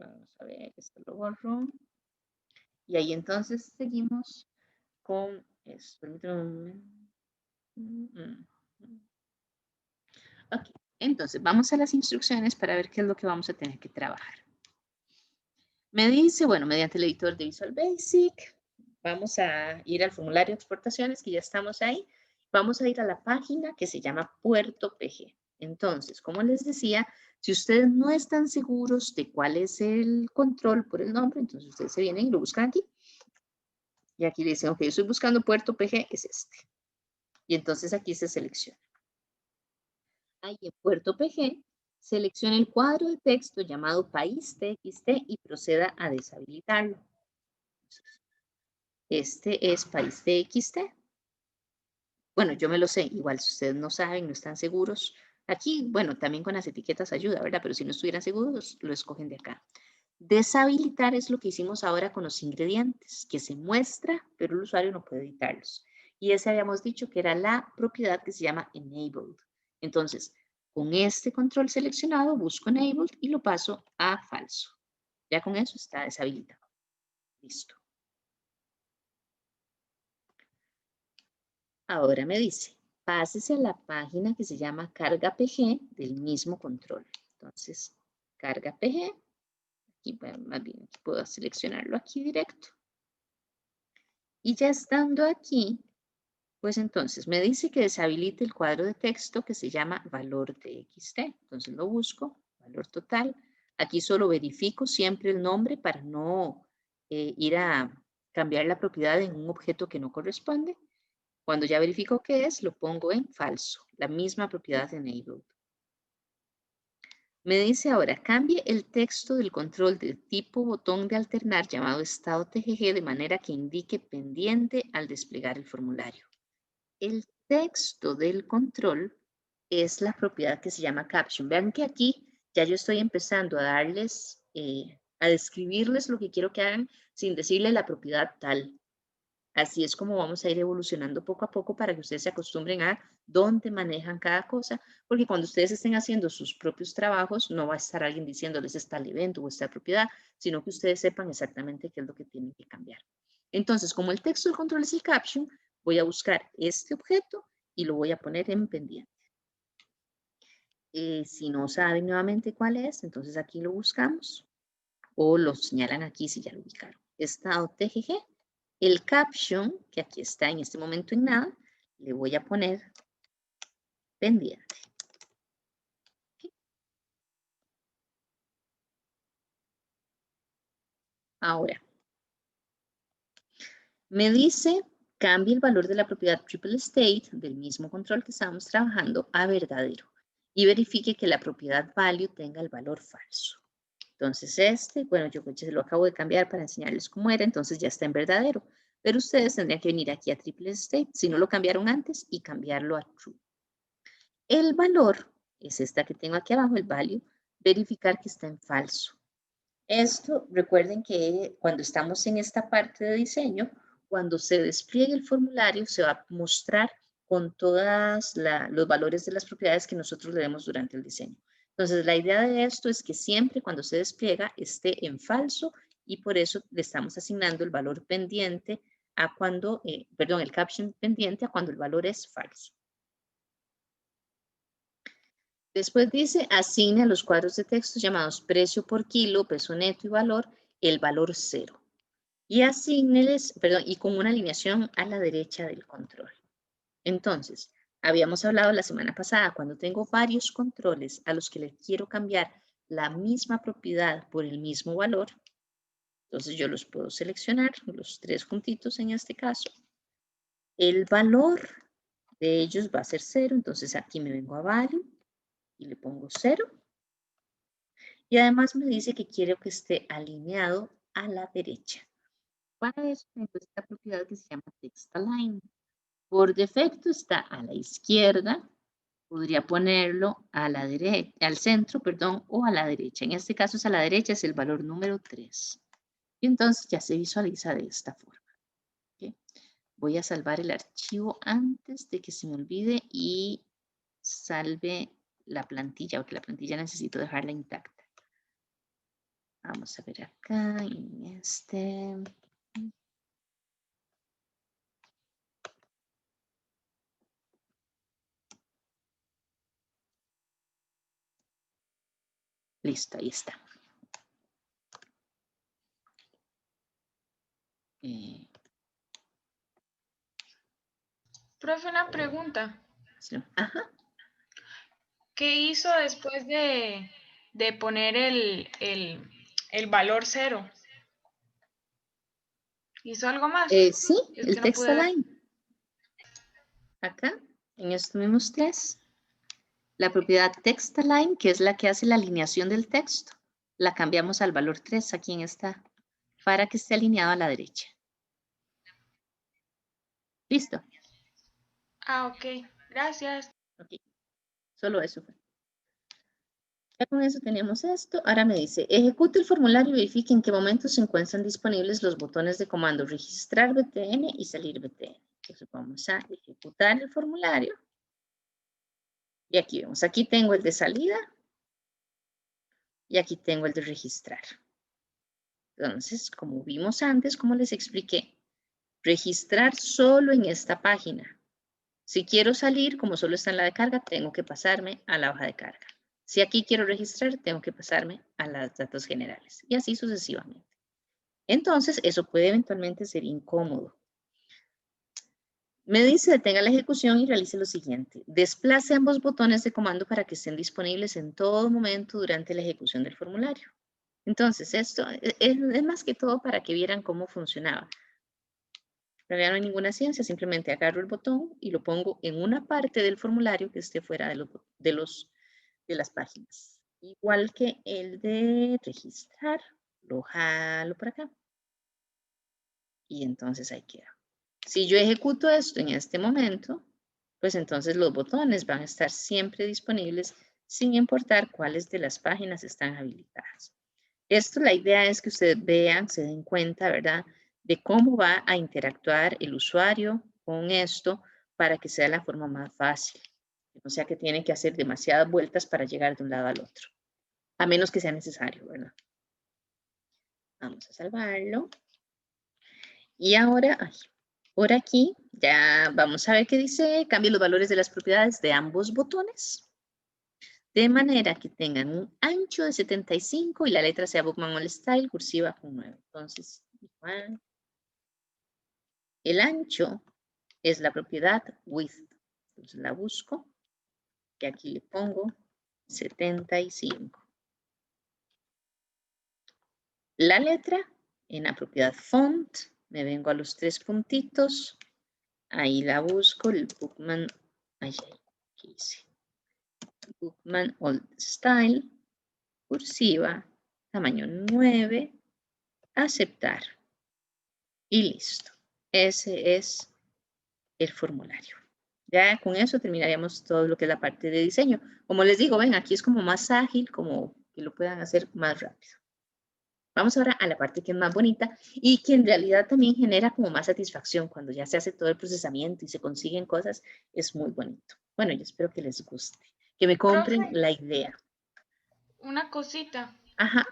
Vamos a ver, esto lo borro. Y ahí entonces seguimos con esto. Permítame un momento. Ok, entonces vamos a las instrucciones para ver qué es lo que vamos a tener que trabajar. Me dice, bueno, mediante el editor de Visual Basic, vamos a ir al formulario de exportaciones, que ya estamos ahí. Vamos a ir a la página que se llama Puerto PG. Entonces, como les decía, si ustedes no están seguros de cuál es el control por el nombre, entonces ustedes se vienen y lo buscan aquí. Y aquí dicen, ok, yo estoy buscando Puerto PG, es este. Y entonces aquí se selecciona. Ahí en Puerto PG, seleccione el cuadro de texto llamado País TXT y proceda a deshabilitarlo. Este es País TXT. Bueno, yo me lo sé, igual si ustedes no saben, no están seguros. Aquí, bueno, también con las etiquetas ayuda, ¿verdad? Pero si no estuvieran seguros, lo escogen de acá. Deshabilitar es lo que hicimos ahora con los ingredientes, que se muestra, pero el usuario no puede editarlos. Y ese habíamos dicho que era la propiedad que se llama enabled. Entonces, con este control seleccionado, busco enabled y lo paso a falso. Ya con eso está deshabilitado. Listo. Ahora me dice, pásese a la página que se llama carga PG del mismo control. Entonces, carga PG. Aquí, más bien, aquí puedo seleccionarlo aquí directo. Y ya estando aquí, pues entonces me dice que deshabilite el cuadro de texto que se llama valor TXT. Entonces lo busco, valor total. Aquí solo verifico siempre el nombre para no ir a cambiar la propiedad en un objeto que no corresponde. Cuando ya verifico qué es, lo pongo en falso, la misma propiedad de enabled. Me dice ahora, cambie el texto del control del tipo botón de alternar llamado estado TGG de manera que indique pendiente al desplegar el formulario. El texto del control es la propiedad que se llama caption. Vean que aquí ya yo estoy empezando a darles, a describirles lo que quiero que hagan sin decirle la propiedad tal. Así es como vamos a ir evolucionando poco a poco para que ustedes se acostumbren a dónde manejan cada cosa, porque cuando ustedes estén haciendo sus propios trabajos, no va a estar alguien diciéndoles está el evento o esta propiedad, sino que ustedes sepan exactamente qué es lo que tienen que cambiar. Entonces, como el texto del control es el caption, voy a buscar este objeto y lo voy a poner en pendiente. Si no saben nuevamente cuál es, entonces aquí lo buscamos o lo señalan aquí si ya lo ubicaron. Estado TGG. El caption, que aquí está en este momento en nada, le voy a poner pendiente. Ahora, me dice, cambie el valor de la propiedad triple state del mismo control que estábamos trabajando a verdadero y verifique que la propiedad value tenga el valor falso. Entonces bueno, yo ya se lo acabo de cambiar para enseñarles cómo era, entonces ya está en verdadero. Pero ustedes tendrían que venir aquí a triple state, si no lo cambiaron antes, y cambiarlo a true. El valor es esta que tengo aquí abajo, el value, verificar que está en falso. Esto, recuerden que cuando estamos en esta parte de diseño, cuando se despliegue el formulario, se va a mostrar con todos los valores de las propiedades que nosotros le demos durante el diseño. Entonces, la idea de esto es que siempre cuando se despliega esté en falso y por eso le estamos asignando el valor pendiente a cuando, el caption pendiente a cuando el valor es falso. Después dice, asigne a los cuadros de texto llamados precio por kilo, peso neto y valor, el valor 0. Y asígneles, y con una alineación a la derecha del control. Entonces, habíamos hablado la semana pasada, cuando tengo varios controles a los que le quiero cambiar la misma propiedad por el mismo valor, entonces yo los puedo seleccionar, los 3 juntitos en este caso. El valor de ellos va a ser 0, entonces aquí me vengo a value y le pongo 0. Y además me dice que quiero que esté alineado a la derecha. Para eso tengo esta propiedad que se llama text-align. Por defecto está a la izquierda. Podría ponerlo a la derecha, al centro, o a la derecha. En este caso es a la derecha, es el valor número 3. Y entonces ya se visualiza de esta forma. ¿Okay? Voy a salvar el archivo antes de que se me olvide y salve la plantilla, porque la plantilla necesito dejarla intacta. Vamos a ver acá en este. Listo, ahí está. Profe, una pregunta. Sí. Ajá. ¿Qué hizo después de poner el valor 0? ¿Hizo algo más? Sí, Es el que no pude ver. text-align. Acá, en estos mismos 3. La propiedad text-align, que es la que hace la alineación del texto, la cambiamos al valor 3 aquí en esta, para que esté alineado a la derecha. ¿Listo? Ah, ok. Gracias. Ok. Solo eso fue. Ya con eso tenemos esto. Ahora me dice, ejecute el formulario y verifique en qué momento se encuentran disponibles los botones de comando registrar BTN y salir BTN. Entonces vamos a ejecutar el formulario. Y aquí vemos, aquí tengo el de salida y aquí tengo el de registrar. Entonces, como vimos antes, como les expliqué, registrar solo en esta página. Si quiero salir, como solo está en la de carga, tengo que pasarme a la hoja de carga. Si aquí quiero registrar, tengo que pasarme a los datos generales y así sucesivamente. Entonces, eso puede eventualmente ser incómodo. Me dice detenga la ejecución y realice lo siguiente. Desplace ambos botones de comando para que estén disponibles en todo momento durante la ejecución del formulario. Entonces, esto es más que todo para que vieran cómo funcionaba. En realidad no hay ninguna ciencia, simplemente agarro el botón y lo pongo en una parte del formulario que esté fuera de las páginas. Igual que el de registrar, lo jalo por acá. Y entonces ahí queda. Si yo ejecuto esto en este momento, pues entonces los botones van a estar siempre disponibles sin importar cuáles de las páginas están habilitadas. Esto, la idea es que ustedes vean, se den cuenta, ¿verdad?, de cómo va a interactuar el usuario con esto para que sea la forma más fácil. O sea que tienen que hacer demasiadas vueltas para llegar de un lado al otro. A menos que sea necesario, ¿verdad? Vamos a salvarlo. Y ahora, por aquí, ya vamos a ver qué dice. Cambie los valores de las propiedades de ambos botones. De manera que tengan un ancho de 75 y la letra sea Bookman All Style, cursiva con 9. Entonces, igual. El ancho es la propiedad width. Entonces la busco. Y aquí le pongo 75. La letra En la propiedad font, me vengo a los 3 puntitos. Ahí la busco, el Bookman, ¿qué hice? Bookman Old Style, cursiva, tamaño 9, aceptar. Y listo. Ese es el formulario. Ya con eso terminaríamos todo lo que es la parte de diseño. Como les digo, ven, aquí es como más ágil, como que lo puedan hacer más rápido. Vamos ahora a la parte que es más bonita y que en realidad también genera como más satisfacción cuando ya se hace todo el procesamiento y se consiguen cosas. Es muy bonito. Bueno, yo espero que les guste, que me compren Profe, la idea. una cosita. Ajá.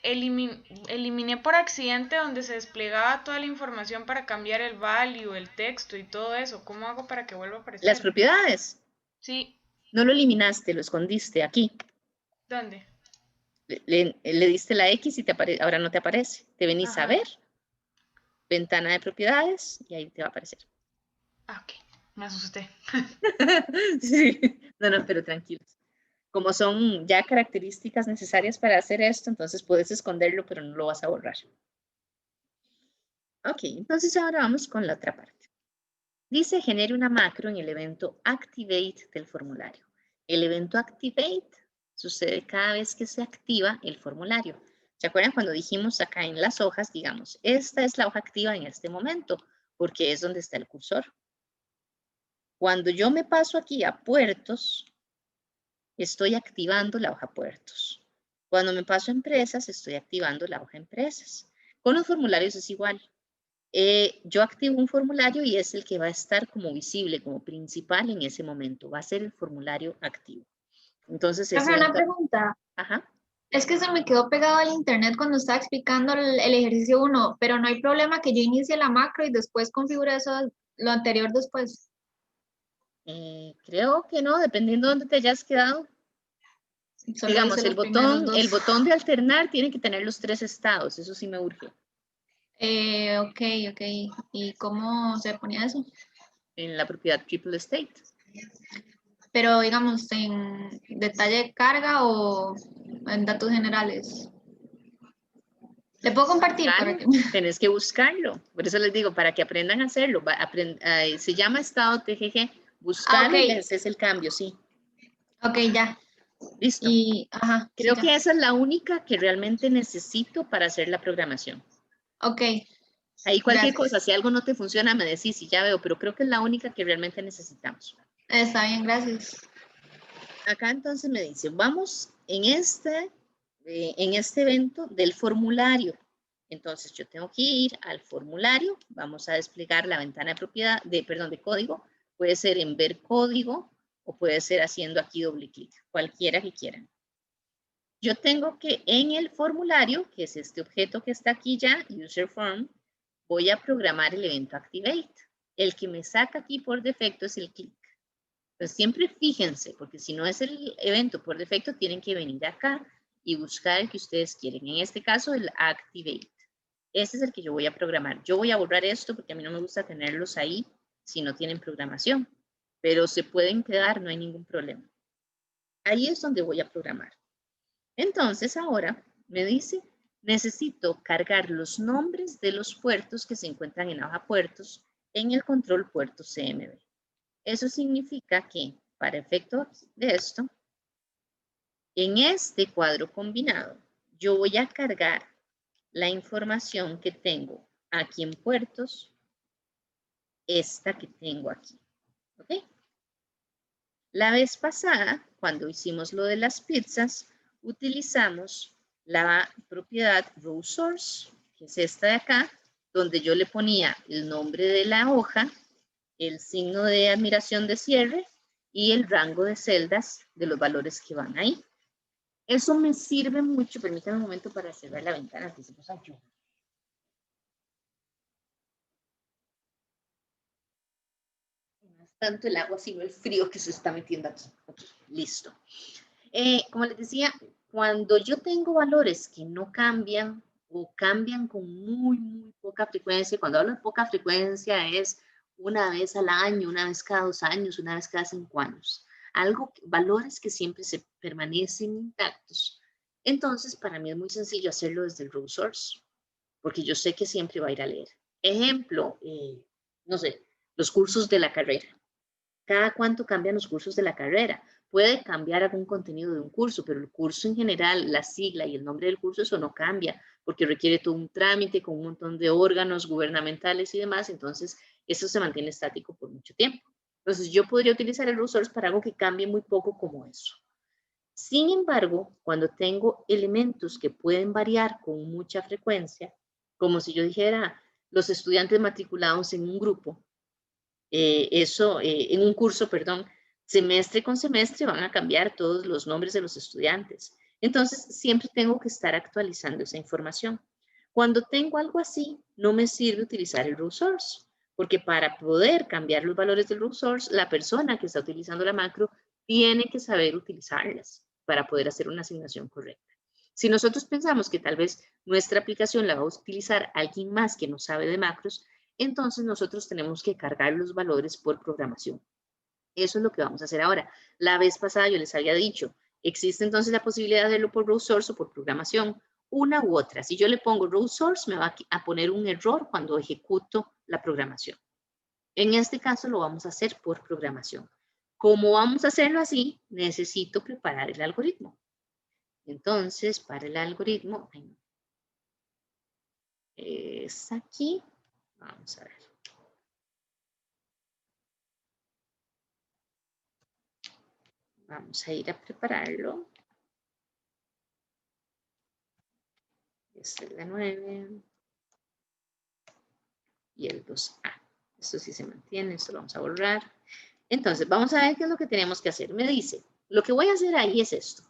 Eliminé por accidente donde se desplegaba toda la información para cambiar el value, el texto y todo eso. ¿Cómo hago para que vuelva a aparecer? Las propiedades. Sí. No lo eliminaste, lo escondiste aquí. ¿Dónde? Le diste la X y ahora no te aparece. Te venís a ver, ventana de propiedades y ahí te va a aparecer. Ah, ok, me asusté. Sí, no, pero tranquilos. Como son ya características necesarias para hacer esto, entonces puedes esconderlo, pero no lo vas a borrar. Ok, entonces ahora vamos con la otra parte. Dice, genere una macro en el evento activate del formulario. El evento activate sucede cada vez que se activa el formulario. ¿Se acuerdan cuando dijimos acá en las hojas, digamos, esta es la hoja activa en este momento, porque es donde está el cursor? Cuando yo me paso aquí a puertos, estoy activando la hoja puertos. Cuando me paso a empresas, estoy activando la hoja empresas. Con los formularios es igual. Yo activo un formulario y es el que va a estar como visible, como principal en ese momento. Va a ser el formulario activo. Entonces, Profe, una pregunta. Ajá. Es que se me quedó pegado al internet cuando estaba explicando el ejercicio 1, pero no hay problema que yo inicie la macro y después configure eso, lo anterior después. Creo que no, dependiendo de dónde te hayas quedado. Solo Digamos, hice el los primeros dos. botón de alternar tiene que tener los 3 estados, eso sí me urge. Ok. ¿Y cómo se ponía eso? En la propiedad triple state. Pero digamos, ¿en detalle de carga o en datos generales? ¿Le puedo compartir? Para que... Tenés que buscarlo. Por eso les digo, para que aprendan a hacerlo. Se llama estado TGG. Buscarlo y ese es el cambio, sí. Ok, ya. Listo. Creo que esa es la única que realmente necesito para hacer la programación. Ok. Ahí cualquier cosa, si algo no te funciona, me decís y ya veo, pero creo que es la única que realmente necesitamos. Está bien, gracias. Acá entonces me dice, vamos en este evento del formulario. Entonces yo tengo que ir al formulario, vamos a desplegar la ventana de propiedad, de código, puede ser en ver código o puede ser haciendo aquí doble clic, cualquiera que quieran. Yo tengo que en el formulario, que es este objeto que está aquí ya, user form, voy a programar el evento activate. El que me saca aquí por defecto es el click. Entonces siempre fíjense, porque si no es el evento por defecto, tienen que venir acá y buscar el que ustedes quieren. En este caso, el activate. Este es el que yo voy a programar. Yo voy a borrar esto porque a mí no me gusta tenerlos ahí si no tienen programación. Pero se pueden quedar, no hay ningún problema. Ahí es donde voy a programar. Entonces ahora me dice, necesito cargar los nombres de los puertos que se encuentran en la hoja puertos en el control puerto CMB. Eso significa que, para efectos de esto, en este cuadro combinado, yo voy a cargar la información que tengo aquí en puertos, esta que tengo aquí. ¿Ok? La vez pasada, cuando hicimos lo de las pizzas, utilizamos la propiedad row source, que es esta de acá, donde yo le ponía el nombre de la hoja, el signo de admiración de cierre y el rango de celdas de los valores que van ahí. Eso me sirve mucho. Permítanme un momento para cerrar la ventana, que se puso a llover. No es tanto el agua, sino el frío que se está metiendo aquí. Ok, listo. Como les decía, cuando yo tengo valores que no cambian o cambian con muy poca frecuencia, cuando hablo de poca frecuencia es una vez al año, una vez cada 2 años, una vez cada 5 años. Valores que siempre se permanecen intactos. Entonces, para mí es muy sencillo hacerlo desde el row source. porque yo sé que siempre va a ir a leer. Ejemplo, no sé, los cursos de la carrera. ¿Cada cuánto cambian los cursos de la carrera? Puede cambiar algún contenido de un curso, pero el curso en general, la sigla y el nombre del curso, eso no cambia, porque requiere todo un trámite con un montón de órganos gubernamentales y demás, entonces eso se mantiene estático por mucho tiempo. Entonces yo podría utilizar el root source para algo que cambie muy poco como eso. Sin embargo, cuando tengo elementos que pueden variar con mucha frecuencia, como si yo dijera los estudiantes matriculados en un grupo, en un curso, perdón, semestre con semestre van a cambiar todos los nombres de los estudiantes. Entonces, siempre tengo que estar actualizando esa información. Cuando tengo algo así, no me sirve utilizar el root source, porque para poder cambiar los valores del root source, la persona que está utilizando la macro tiene que saber utilizarlas para poder hacer una asignación correcta. Si nosotros pensamos que tal vez nuestra aplicación la va a utilizar alguien más que no sabe de macros, entonces nosotros tenemos que cargar los valores por programación. Eso es lo que vamos a hacer ahora. La vez pasada yo les había dicho, existe entonces la posibilidad de hacerlo por root source o por programación, una u otra. Si yo le pongo root source, me va a poner un error cuando ejecuto la programación. En este caso lo vamos a hacer por programación. ¿Cómo vamos a hacerlo así? Necesito preparar el algoritmo. Entonces, para el algoritmo, es aquí. Vamos a ver. Vamos a ir a prepararlo. Esta es la 9. Y el 2A. Esto sí se mantiene, esto lo vamos a borrar. Entonces, vamos a ver qué es lo que tenemos que hacer. Me dice, lo que voy a hacer ahí es esto.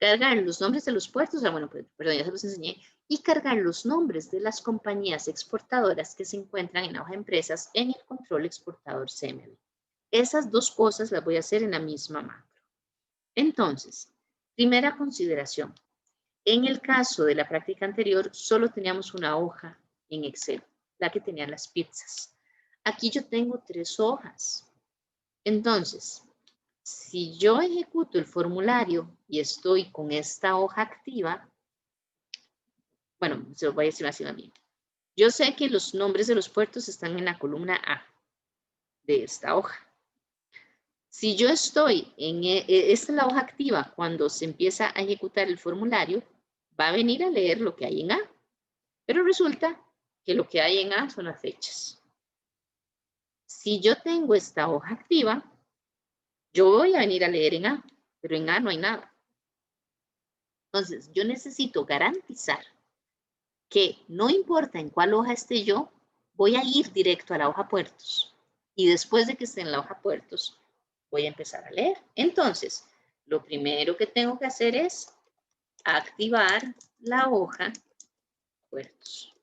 Cargar los nombres de los puertos, bueno, perdón, ya se los enseñé. Y cargar los nombres de las compañías exportadoras que se encuentran en la hoja de empresas en el control exportador CMD. Esas dos cosas las voy a hacer en la misma macro. Entonces, primera consideración. En el caso de la práctica anterior, solo teníamos una hoja en Excel, la que tenían las pizzas. Aquí yo tengo 3 hojas. Entonces, si yo ejecuto el formulario y estoy con esta hoja activa, bueno, se lo voy a decir así también. Yo sé que los nombres de los puertos están en la columna A de esta hoja. Si yo estoy esta es la hoja activa, cuando se empieza a ejecutar el formulario, va a venir a leer lo que hay en A. Pero resulta que lo que hay en A son las fechas. Si yo tengo esta hoja activa, yo voy a venir a leer en A, pero en A no hay nada. Entonces, yo necesito garantizar que no importa en cuál hoja esté yo, voy a ir directo a la hoja puertos. Y después de que esté en la hoja puertos, voy a empezar a leer. Entonces, lo primero que tengo que hacer es activar la hoja puertos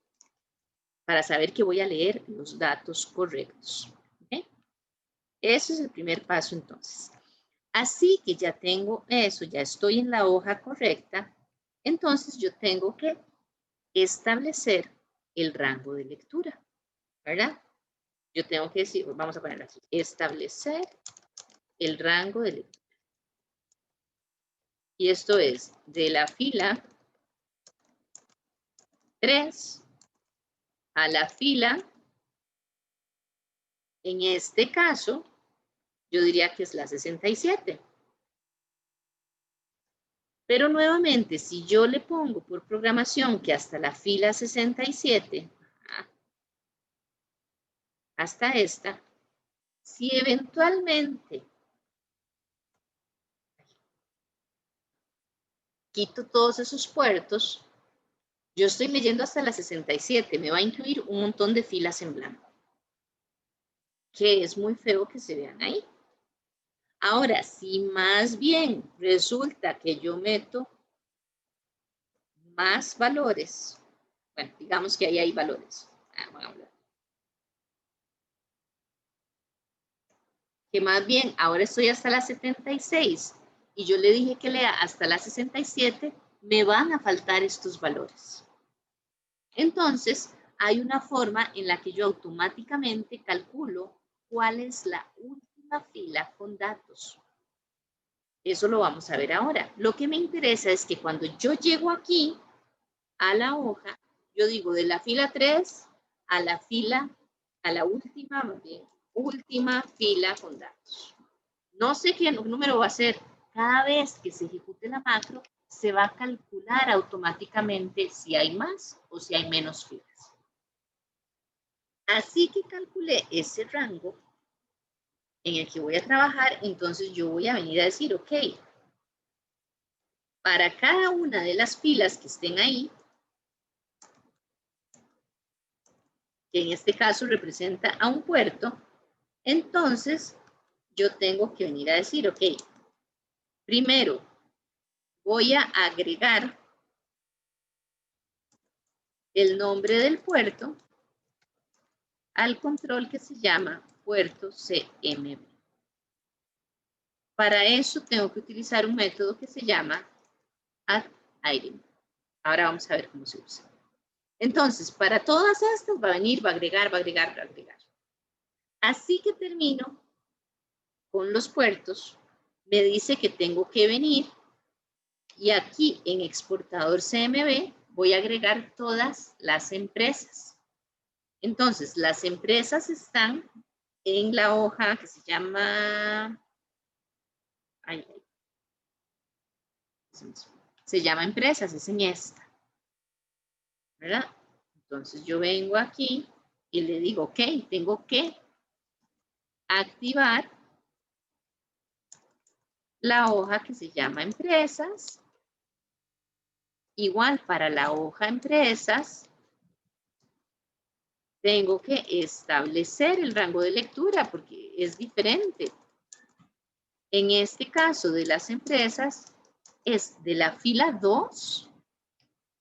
para saber que voy a leer los datos correctos. ¿Okay? Ese es el primer paso entonces. Así que ya tengo eso, ya estoy en la hoja correcta, entonces yo tengo que establecer el rango de lectura, ¿verdad? Yo tengo que decir, vamos a ponerlo aquí, establecer el rango de lectura. Y esto es de la fila 3 a la fila, en este caso, yo diría que es la 67. Pero nuevamente, si yo le pongo por programación que hasta la fila 67, hasta esta, si eventualmente quito todos esos puertos, yo estoy leyendo hasta la 67, me va a incluir un montón de filas en blanco, que es muy feo que se vean ahí. Ahora, si más bien resulta que yo meto más valores, bueno, digamos que ahí hay valores, que más bien ahora estoy hasta la 76 y yo le dije que lea hasta la 67, me van a faltar estos valores. Entonces, hay una forma en la que yo automáticamente calculo cuál es la última fila con datos. Eso lo vamos a ver ahora. Lo que me interesa es que cuando yo llego aquí a la hoja, yo digo de la fila 3 a la última, más bien, última fila con datos. No sé qué número va a ser. Cada vez que se ejecute la macro, se va a calcular automáticamente si hay más o si hay menos filas. Así que calculé ese rango en el que voy a trabajar, entonces yo voy a venir a decir, ok, para cada una de las filas que estén ahí, que en este caso representa a un puerto, entonces yo tengo que venir a decir, ok, primero voy a agregar el nombre del puerto al control que se llama puerto CMB. Para eso tengo que utilizar un método que se llama addItem. Ahora vamos a ver cómo se usa. Entonces, para todas estas va a venir, va a agregar, va a agregar, va a agregar. Así que termino con los puertos, me dice que tengo que venir y aquí en exportador CMB voy a agregar todas las empresas. Entonces, las empresas están en la hoja que se llama... se llama empresas, es en esta. ¿Verdad? Entonces yo vengo aquí y le digo, ok, tengo que activar la hoja que se llama empresas. Igual para la hoja empresas, tengo que establecer el rango de lectura porque es diferente. En este caso de las empresas, es de la fila 2.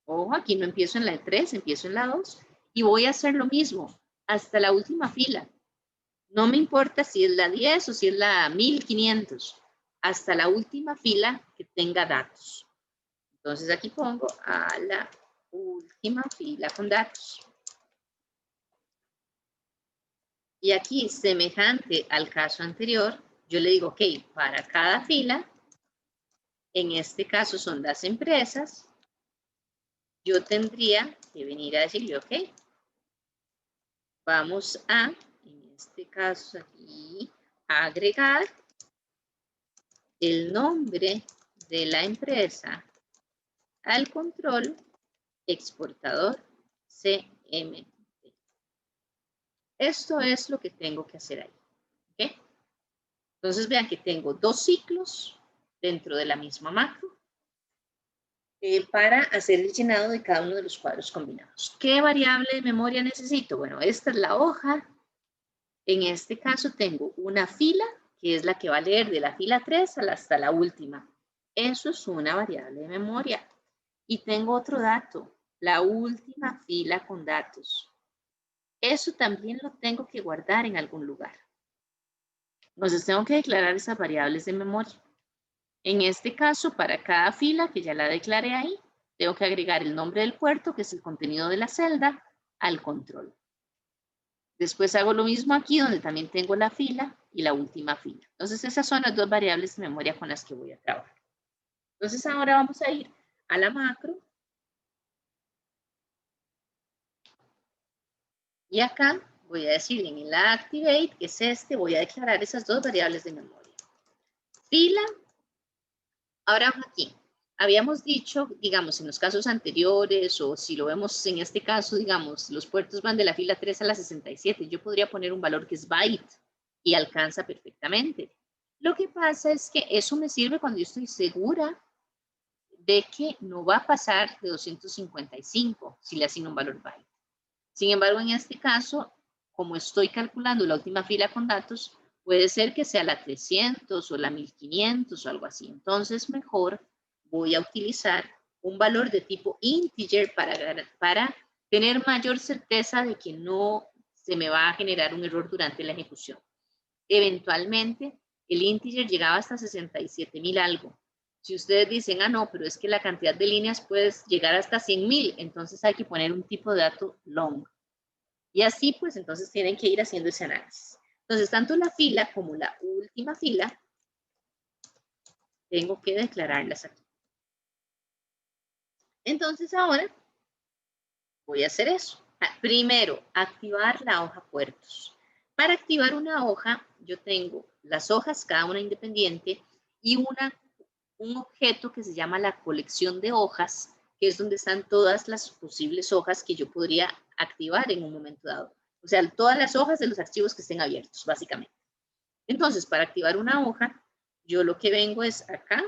Ojo, aquí no empiezo en la 3, empiezo en la 2. Y voy a hacer lo mismo hasta la última fila. No me importa si es la 10 o si es la 1500. Hasta la última fila que tenga datos. Entonces aquí pongo a la última fila con datos. Y aquí, semejante al caso anterior, yo le digo, ok, para cada fila, en este caso son las empresas, yo tendría que venir a decirle, ok, vamos a, en este caso aquí, agregar el nombre de la empresa al control exportador CMD. Esto es lo que tengo que hacer ahí. ¿Okay? Entonces vean que tengo dos ciclos dentro de la misma macro para hacer el llenado de cada uno de los cuadros combinados. ¿Qué variable de memoria necesito? Bueno, esta es la hoja. En este caso tengo una fila, que es la que va a leer de la fila 3 hasta la última. Eso es una variable de memoria. Y tengo otro dato, la última fila con datos. Eso también lo tengo que guardar en algún lugar. Entonces tengo que declarar esas variables de memoria. En este caso, para cada fila, que ya la declaré ahí, tengo que agregar el nombre del puerto, que es el contenido de la celda, al control. Después hago lo mismo aquí, donde también tengo la fila y la última fila. Entonces esas son las dos variables de memoria con las que voy a trabajar. Entonces ahora vamos a ir a la macro. Y acá voy a decir en el activate, que es este, voy a declarar esas dos variables de memoria. Fila. Ahora aquí, habíamos dicho, digamos, en los casos anteriores, o si lo vemos en este caso, digamos, los puertos van de la fila 3 a la 67. Yo podría poner un valor que es byte y alcanza perfectamente. Lo que pasa es que eso me sirve cuando yo estoy segura de que no va a pasar de 255 si le asigno un valor byte. Sin embargo, en este caso, como estoy calculando la última fila con datos, puede ser que sea la 300 o la 1500 o algo así. Entonces, mejor voy a utilizar un valor de tipo integer para tener mayor certeza de que no se me va a generar un error durante la ejecución. Eventualmente, el integer llegaba hasta 67,000 algo. Si ustedes dicen, ah, no, pero es que la cantidad de líneas puede llegar hasta 100,000, entonces hay que poner un tipo de dato long. Y así, pues, entonces tienen que ir haciendo ese análisis. Entonces, tanto la fila como la última fila, tengo que declararlas aquí. Entonces, ahora voy a hacer eso. Primero, activar la hoja puertos. Para activar una hoja, yo tengo las hojas, cada una independiente, y un objeto que se llama la colección de hojas, que es donde están todas las posibles hojas que yo podría activar en un momento dado. O sea, todas las hojas de los archivos que estén abiertos, básicamente. Entonces, para activar una hoja, yo lo que vengo es acá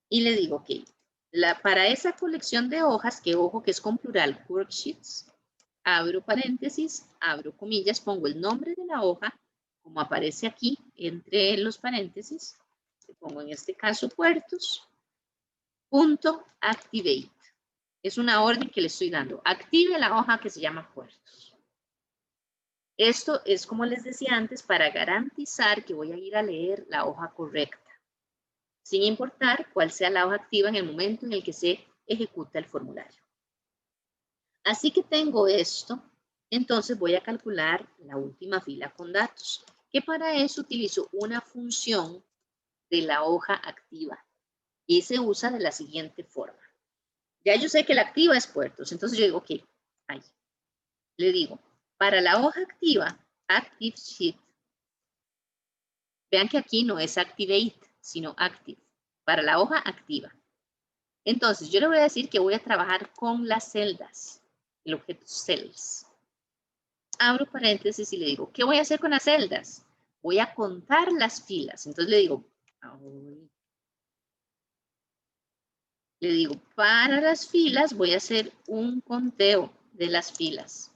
y le digo, ok, para esa colección de hojas, que ojo que es con plural, worksheets, abro paréntesis, abro comillas, pongo el nombre de la hoja, como aparece aquí, entre los paréntesis, le pongo en este caso puertos, punto activate. Es una orden que le estoy dando. Active la hoja que se llama puertos. Esto es, como les decía antes, para garantizar que voy a ir a leer la hoja correcta, sin importar cuál sea la hoja activa en el momento en el que se ejecuta el formulario. Así que tengo esto, entonces voy a calcular la última fila con datos, que para eso utilizo una función de la hoja activa y se usa de la siguiente forma. Ya yo sé que la activa es puertos, entonces yo digo, ok, ahí. Le digo, para la hoja activa, active sheet, vean que aquí no es activate, sino active, para la hoja activa. Entonces yo le voy a decir que voy a trabajar con las celdas, el objeto cells. Abro paréntesis y le digo, ¿qué voy a hacer con las celdas? Voy a contar las filas. Entonces le digo, para las filas voy a hacer un conteo de las filas.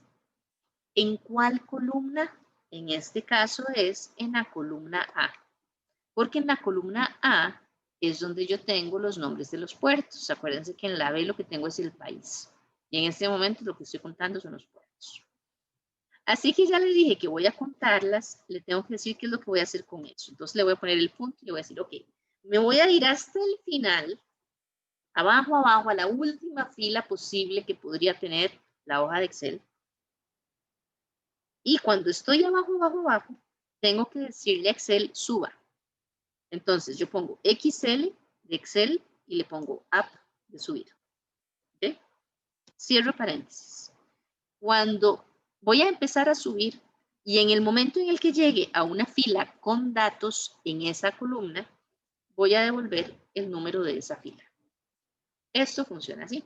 ¿En cuál columna? En este caso es en la columna A. Porque en la columna A es donde yo tengo los nombres de los puertos. Acuérdense que en la B lo que tengo es el país. Y en este momento lo que estoy contando son los puertos. Así que ya le dije que voy a contarlas, le tengo que decir qué es lo que voy a hacer con eso. Entonces le voy a poner el punto y le voy a decir, ok, me voy a ir hasta el final, abajo, a la última fila posible que podría tener la hoja de Excel. Y cuando estoy abajo, tengo que decirle a Excel, suba. Entonces yo pongo XL de Excel y le pongo up de subir. ¿Okay? Cierro paréntesis. Cuando voy a empezar a subir y en el momento en el que llegue a una fila con datos en esa columna, voy a devolver el número de esa fila. Esto funciona así.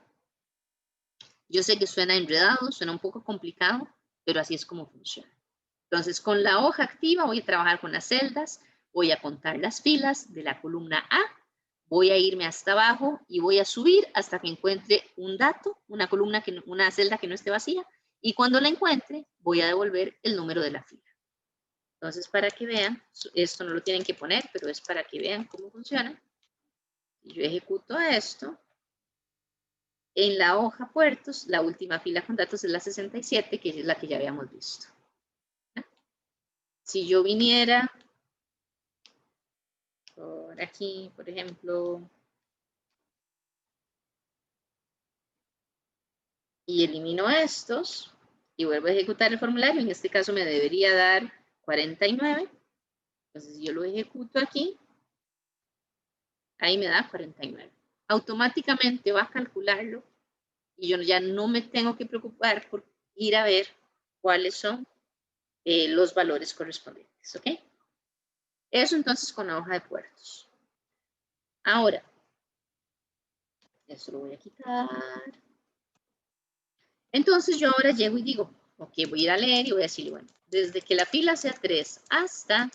Yo sé que suena enredado, suena un poco complicado, pero así es como funciona. Entonces, con la hoja activa voy a trabajar con las celdas, voy a contar las filas de la columna A, voy a irme hasta abajo y voy a subir hasta que encuentre un dato, una celda que no esté vacía, y cuando la encuentre, voy a devolver el número de la fila. Entonces, para que vean, esto no lo tienen que poner, pero es para que vean cómo funciona. Si yo ejecuto esto, en la hoja puertos, la última fila con datos es la 67, que es la que ya habíamos visto. Si yo viniera por aquí, por ejemplo, y elimino estos y vuelvo a ejecutar el formulario, en este caso me debería dar 49. Entonces, si yo lo ejecuto aquí, ahí me da 49. Automáticamente va a calcularlo y yo ya no me tengo que preocupar por ir a ver cuáles son los valores correspondientes, ¿ok? Eso entonces con la hoja de puertos. Ahora, esto lo voy a quitar. Entonces yo ahora llego y digo, ok, voy a ir a leer y voy a decirle, bueno, desde que la fila sea 3 hasta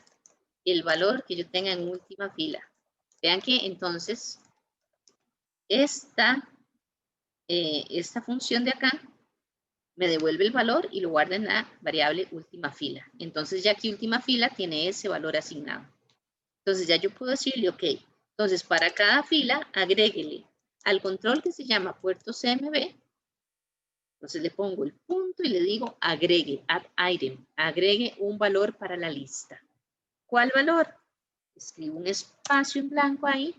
el valor que yo tenga en última fila. Vean que entonces esta función de acá me devuelve el valor y lo guarda en la variable última fila. Entonces ya aquí última fila tiene ese valor asignado. Entonces ya yo puedo decirle, ok, entonces para cada fila agréguele al control que se llama puerto CMB. Entonces le pongo el punto y le digo agregue, add item, agregue un valor para la lista. ¿Cuál valor? Escribo un espacio en blanco ahí,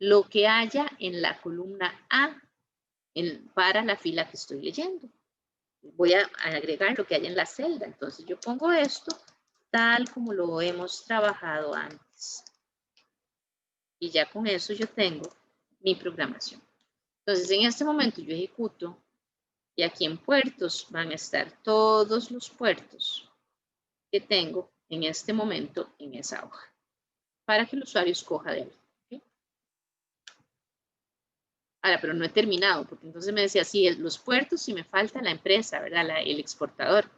lo que haya en la columna A para la fila que estoy leyendo. Voy a agregar lo que haya en la celda. Entonces yo pongo esto tal como lo hemos trabajado antes. Y ya con eso yo tengo mi programación. Entonces en este momento yo ejecuto Y aquí en puertos van a estar todos los puertos que tengo en este momento en esa hoja, para que el usuario escoja de ahí. ¿Okay? Ahora, pero no he terminado, porque entonces me decía, sí, los puertos y me falta la empresa, ¿verdad? El exportador.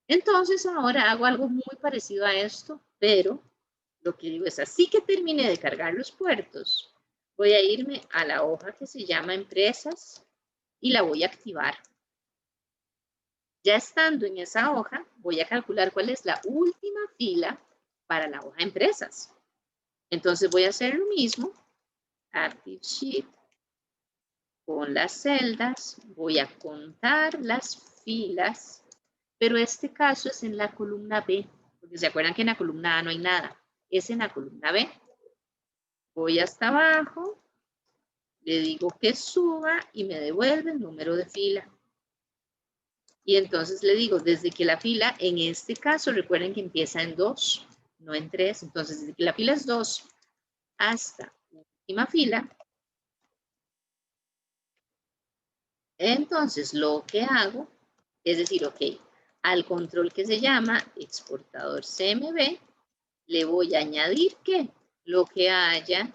Entonces ahora hago algo muy parecido a esto, pero lo que digo es, así que termine de cargar los puertos, voy a irme a la hoja que se llama empresas y la voy a activar. Ya estando en esa hoja, voy a calcular cuál es la última fila para la hoja empresas. Entonces voy a hacer lo mismo, Active Sheet, con las celdas, voy a contar las filas, pero este caso es en la columna B, porque se acuerdan que en la columna A no hay nada, es en la columna B. Voy hasta abajo, le digo que suba y me devuelve el número de fila. Y entonces le digo, desde que la fila, en este caso, recuerden que empieza en 2, no en 3. Entonces, desde que la fila es 2 hasta la última fila, entonces lo que hago es decir, ok, al control que se llama exportador CMB, le voy a añadir que lo que haya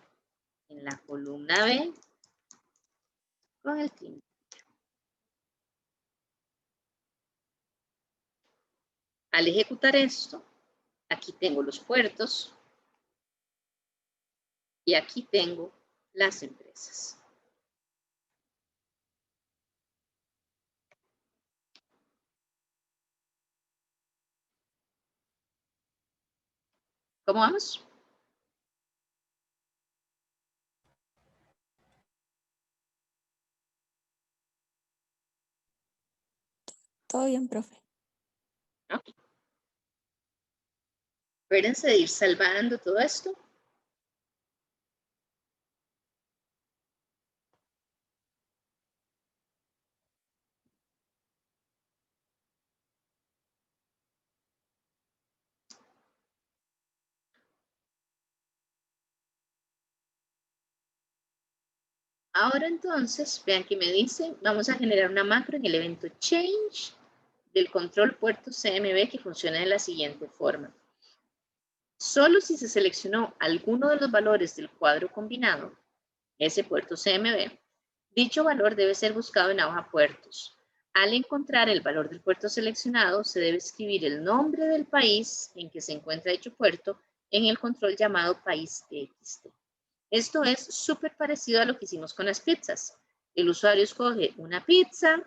en la columna B con el timbre. Al ejecutar esto, aquí tengo los puertos y aquí tengo las empresas. ¿Cómo vamos? Todo bien, profe. Okay. Acuérdense de ir salvando todo esto. Ahora entonces, vean que me dice, vamos a generar una macro en el evento change del control puerto CMB que funciona de la siguiente forma. Solo si se seleccionó alguno de los valores del cuadro combinado, ese puerto CMB, dicho valor debe ser buscado en la hoja puertos. Al encontrar el valor del puerto seleccionado, se debe escribir el nombre del país en que se encuentra dicho puerto en el control llamado país TXT. Esto es súper parecido a lo que hicimos con las pizzas. El usuario escoge una pizza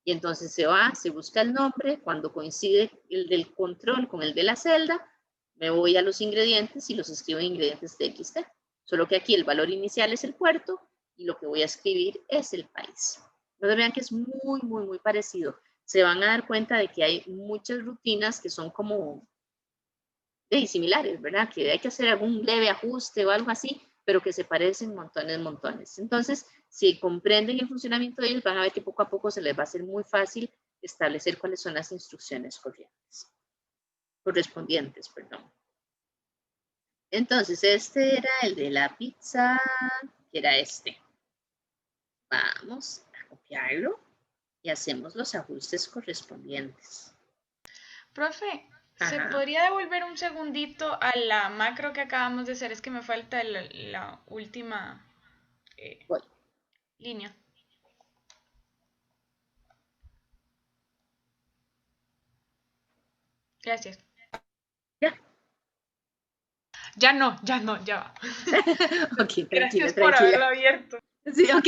y entonces se va, se busca el nombre. Cuando coincide el del control con el de la celda, me voy a los ingredientes y los escribo en ingredientes TXT. Solo que aquí el valor inicial es el puerto y lo que voy a escribir es el país. Entonces vean que es muy, muy, muy parecido. Se van a dar cuenta de que hay muchas rutinas que son como similares, ¿verdad? Que hay que hacer algún leve ajuste o algo así, pero que se parecen montones, montones. Entonces, si comprenden el funcionamiento de ellos, van a ver que poco a poco se les va a hacer muy fácil establecer cuáles son las instrucciones correspondientes, perdón. Entonces, este era el de la pizza, que era este. Vamos a copiarlo y hacemos los ajustes correspondientes. Profe, ¿se Ajá. podría devolver un segundito a la macro que acabamos de hacer? Es que me falta la última línea. Gracias. Ya. Ya no, ya va. Ok, tranquila, Gracias por tranquila. haberlo abierto. Sí, ok.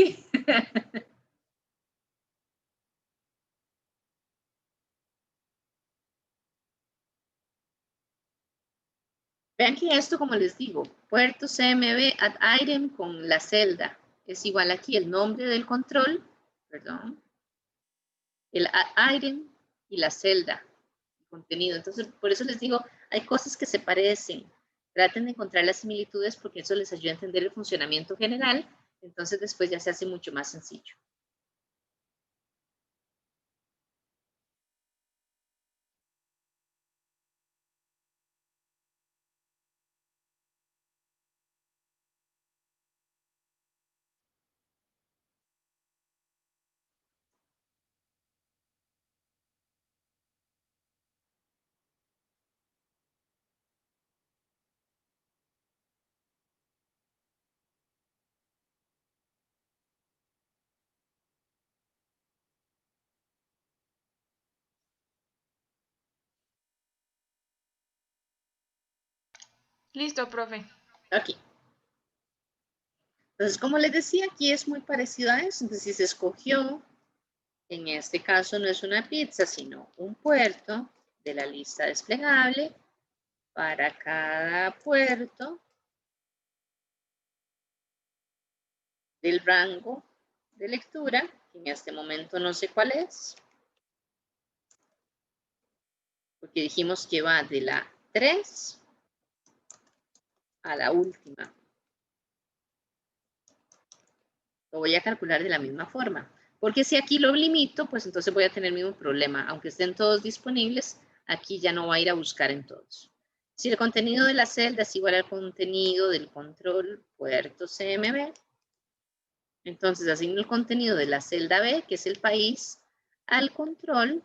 Vean que esto, como les digo, puerto CMB add item con la celda es igual aquí el nombre del control, perdón, el add item y la celda, el contenido. Entonces, por eso les digo, hay cosas que se parecen. Traten de encontrar las similitudes porque eso les ayuda a entender el funcionamiento general. Entonces, después ya se hace mucho más sencillo. Listo, profe. Ok. Entonces, como les decía, aquí es muy parecido a eso. Entonces, si se escogió, en este caso no es una pizza, sino un puerto de la lista desplegable. Para cada puerto del rango de lectura, que en este momento no sé cuál es, porque dijimos que va de la 3 a la última. Lo voy a calcular de la misma forma, porque si aquí lo limito, pues entonces voy a tener el mismo problema. Aunque estén todos disponibles, aquí ya no va a ir a buscar en todos. Si el contenido de la celda es igual al contenido del control puerto CMB, entonces asigno el contenido de la celda B, que es el país, al control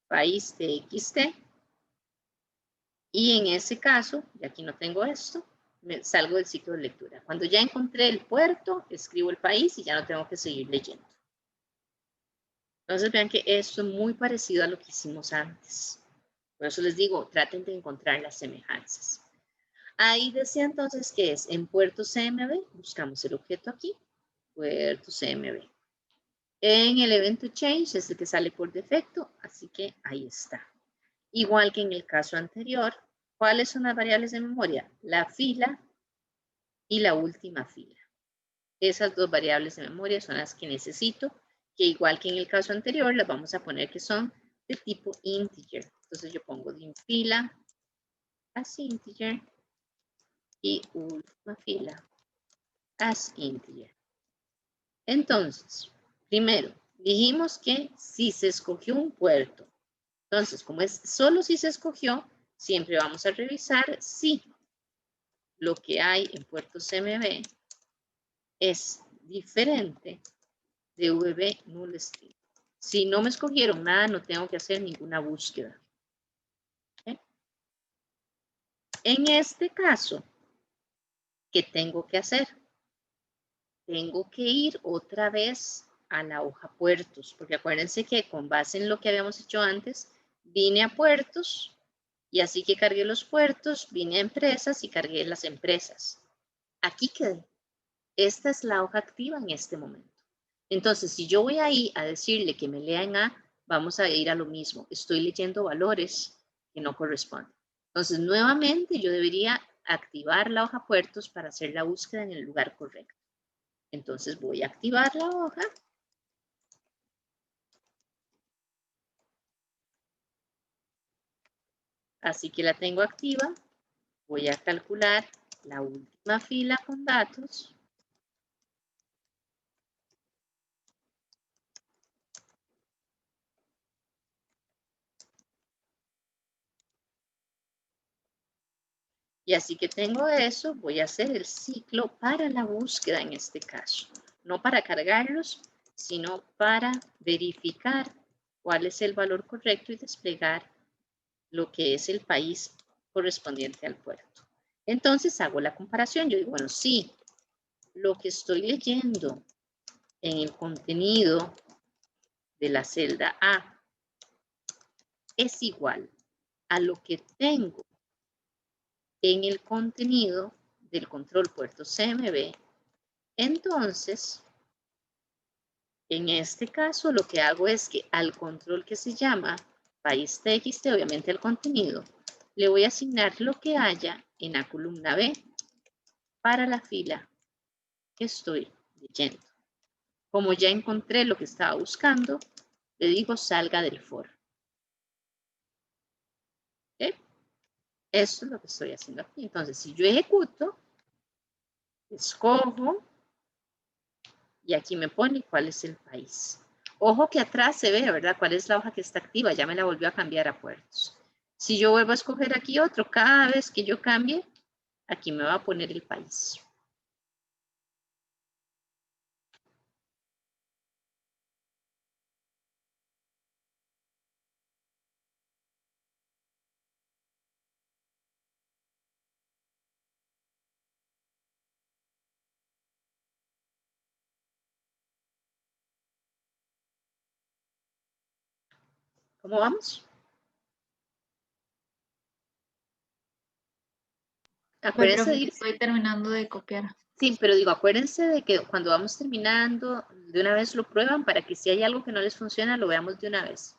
país TXT. Y en ese caso, y aquí no tengo esto, me salgo del ciclo de lectura. Cuando ya encontré el puerto, escribo el país y ya no tengo que seguir leyendo. Entonces vean que esto es muy parecido a lo que hicimos antes. Por eso les digo, traten de encontrar las semejanzas. Ahí decía entonces que es en puerto CMB, buscamos el objeto aquí, puerto CMB. En el evento change es el que sale por defecto, así que ahí está. Igual que en el caso anterior, ¿cuáles son las variables de memoria? La fila y la última fila. Esas dos variables de memoria son las que necesito, que igual que en el caso anterior, las vamos a poner que son de tipo integer. Entonces yo pongo de fila as integer y última fila as integer. Entonces, primero, dijimos que si se escogió un puerto, entonces como es solo si se escogió, siempre vamos a revisar si lo que hay en puerto CMB es diferente de VB null string. Si no me escogieron nada, no tengo que hacer ninguna búsqueda. ¿Okay? En este caso, ¿qué tengo que hacer? Tengo que ir otra vez a la hoja puertos, porque acuérdense que con base en lo que habíamos hecho antes, vine a puertos y así que cargué los puertos, vine a empresas y cargué las empresas. Aquí quedé. Esta es la hoja activa en este momento. Entonces, si yo voy ahí a decirle que me lea en A, vamos a ir a lo mismo. Estoy leyendo valores que no corresponden. Entonces, nuevamente yo debería activar la hoja puertos para hacer la búsqueda en el lugar correcto. Entonces, voy a activar la hoja. Así que la tengo activa. Voy a calcular la última fila con datos. Y así que tengo eso, voy a hacer el ciclo para la búsqueda en este caso. No para cargarlos, sino para verificar cuál es el valor correcto y desplegar lo que es el país correspondiente al puerto. Entonces hago la comparación. Yo digo, bueno, sí, lo que estoy leyendo en el contenido de la celda A es igual a lo que tengo en el contenido del control puerto CMB, entonces, en este caso lo que hago es que al control que se llama país TXT, obviamente el contenido, le voy a asignar lo que haya en la columna B para la fila que estoy leyendo. Como ya encontré lo que estaba buscando, le digo salga del for. ¿Okay? Esto es lo que estoy haciendo aquí. Entonces, si yo ejecuto, escojo, y aquí me pone cuál es el país. Ojo que atrás se ve, ¿verdad? ¿Cuál es la hoja que está activa? Ya me la volvió a cambiar a puertos. Si yo vuelvo a escoger aquí otro, cada vez que yo cambie, aquí me va a poner el país. ¿Cómo vamos? Acuérdense profe, de ir. estoy terminando de copiar. Sí, pero digo, acuérdense de que cuando vamos terminando, de una vez lo prueban para que si hay algo que no les funciona, lo veamos de una vez.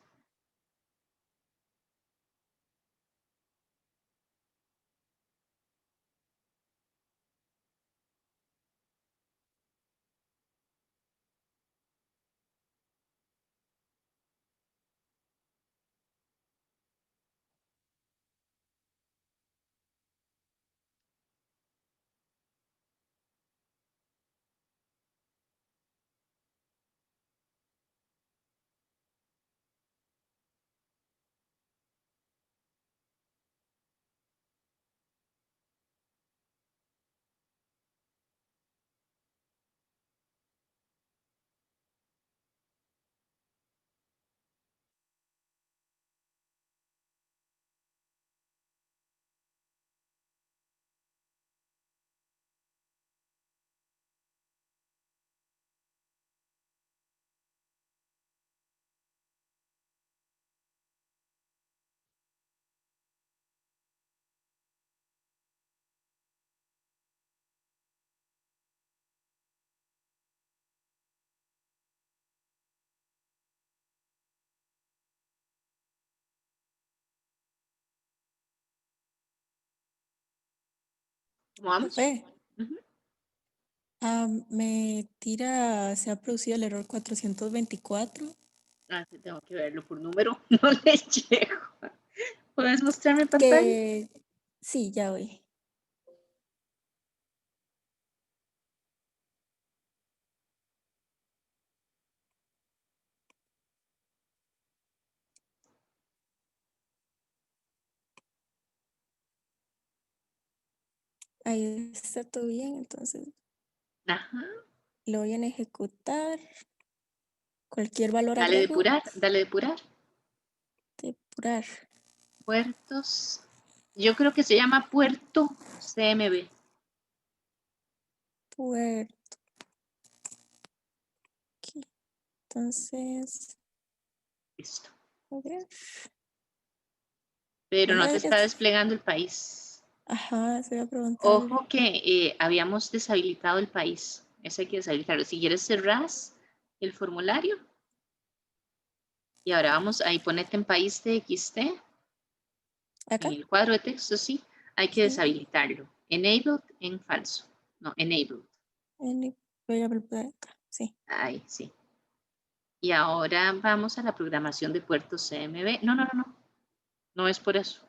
¿Cómo vamos? Profe, Ujú. me tira, se ha producido el error 424. Ah, sí, tengo que verlo por número. No le llego. ¿Puedes mostrarme pantalla? Que sí, ya voy. Ahí está todo bien, entonces Ajá. lo voy a ejecutar. Cualquier valor Dale agrego. depurar, dale depurar. Depurar. Puertos. Yo creo que se llama puerto CMB. Puerto. Aquí. Entonces, Listo. a ver. Pero No no me te está dejes. desplegando el país. Ajá, se voy a preguntar. Ojo que habíamos deshabilitado el país. Eso hay que deshabilitarlo. Si quieres cerrás el formulario. Y ahora vamos, ahí ponete en país TXT. ¿Acá? En el cuadro de texto, sí. Hay que Sí. deshabilitarlo. Enabled en falso. No, enabled. Voy a volver acá. Sí. Ahí, sí. Y ahora vamos a la programación de puertos CMB. No, no, no, no. No es por eso.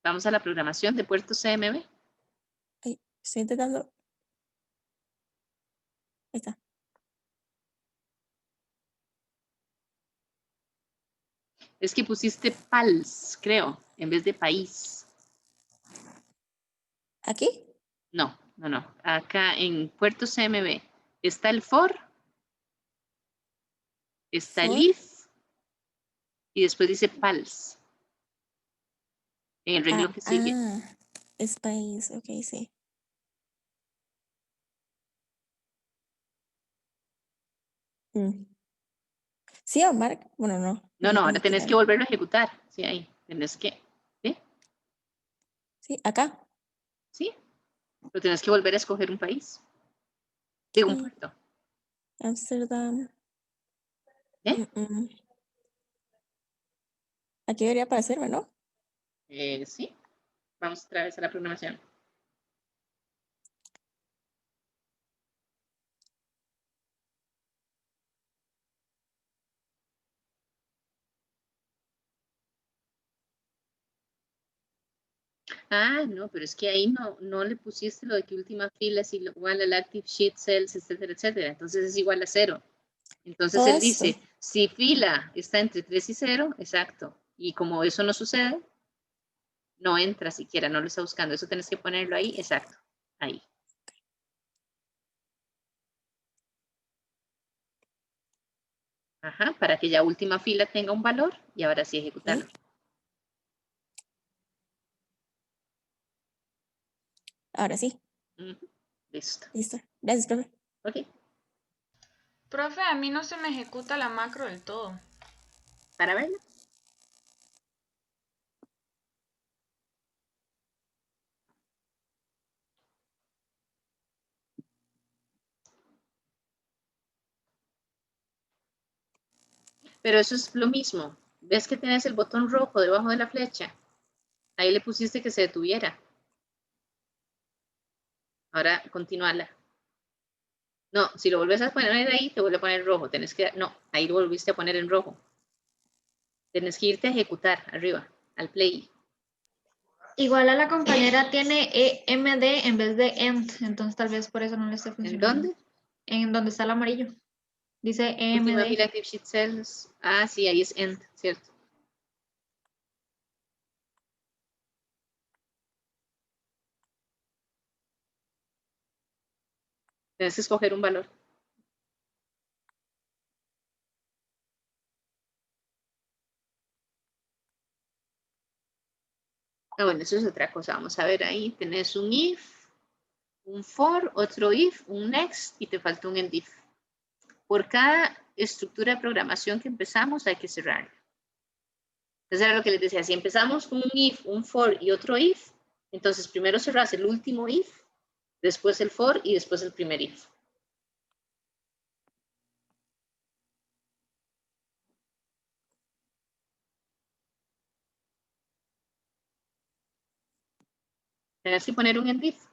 Vamos a la programación de puertos CMB. Ay, estoy intentando. Ahí está. Es que pusiste PALS, creo, en vez de país. ¿Aquí? No, no, no. Acá en puertos CMB está el for, está el For. if y después dice PALS. En el renglón que sigue. Es país. Ok, sí. Sí, Omar. Bueno, no. No, no, ahora tenés que tirarlo. volverlo a ejecutar. Sí, ahí. Tenés que. ¿Sí? Sí, acá. ¿Sí? Pero tenés que volver a escoger un país. Digo, un Sí. puerto. Amsterdam. ¿Eh? Aquí debería aparecerme, ¿no? Sí. Vamos otra vez a la programación. Ah, no, pero es que ahí no le pusiste lo de que última fila es igual al active sheet cells, etcétera, etcétera. Entonces es igual a 0. Entonces Todo él esto. dice, si fila está entre 3 y 0, exacto. Y como eso no sucede, no entra siquiera, no lo está buscando. Eso tienes que ponerlo ahí, exacto. Ahí. Ajá, para que ya última fila tenga un valor y ahora sí ejecutarlo. Ahora sí. Listo. Listo. Gracias, profe. Ok. Profe, a mí no se me ejecuta la macro del todo. Para verlo. Pero eso es lo mismo. ¿Ves que tienes el botón rojo debajo de la flecha? Ahí le pusiste que se detuviera. Ahora, continuala. No, si lo vuelves a poner ahí, te vuelve a poner rojo. Tenés que, no, ahí lo volviste a poner en rojo. Tienes que irte a ejecutar, arriba, al play. Igual a la compañera tiene EMD en vez de END, entonces tal vez por eso no le esté ¿En funcionando. dónde? En donde está el amarillo. Dice Última EMD. fila Active Sheet Cells. Ah, sí, ahí es End, ¿cierto? Tienes que escoger un valor. Ah, bueno, eso es otra cosa. Vamos a ver ahí. Tenés un if, un for, otro if, un next y te falta un end if. Por cada estructura de programación que empezamos hay que cerrarla. Entonces era lo que les decía. Si empezamos con un if, un for y otro if, entonces primero cerrás el último if, después el for y después el primer if. Tenés que poner un end if.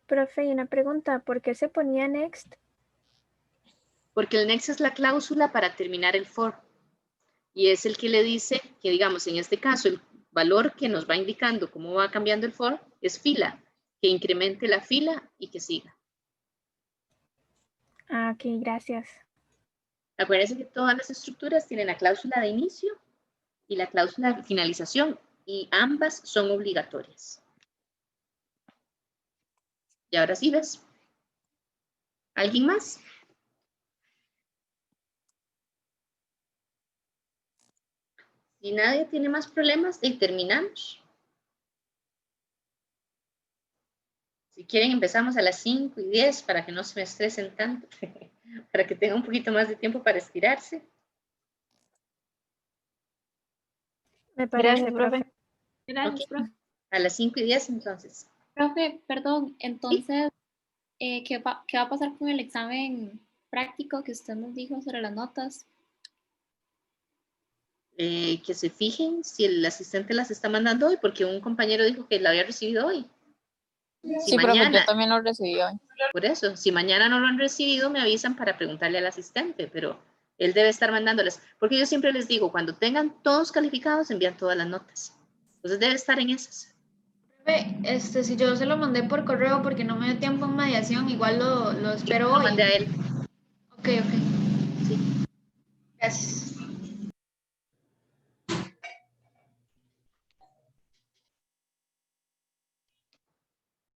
Profe, y una pregunta, ¿por qué se ponía next? Porque el next es la cláusula para terminar el for. Y es el que le dice que, digamos, en este caso, el valor que nos va indicando cómo va cambiando el for es fila, que incremente la fila y que siga. Ah, ok, gracias. Acuérdense que todas las estructuras tienen la cláusula de inicio y la cláusula de finalización, y ambas son obligatorias. Y ahora sí, ¿ves? ¿Alguien más? Si nadie tiene más problemas, y terminamos. Si quieren, empezamos a las 5:10 para que no se me estresen tanto, para que tengan un poquito más de tiempo para estirarse. Me parece, Gracias, profe. Gracias, Ok. profe. A las 5:10 entonces. Profe, perdón, entonces, ¿qué va a pasar con el examen práctico que usted nos dijo sobre las notas? Que se fijen si el asistente las está mandando hoy, porque un compañero dijo que la había recibido hoy. Si Sí, profe, mañana, yo también lo recibí hoy. por eso, si mañana no lo han recibido, me avisan para preguntarle al asistente, pero él debe estar mandándolas, porque yo siempre les digo, cuando tengan todos calificados, envían todas las notas. Entonces debe estar en esas. Profe, si yo se lo mandé por correo porque no me dio tiempo en mediación, igual lo espero Lo hoy. mandé a él. Ok, ok. Sí. Gracias.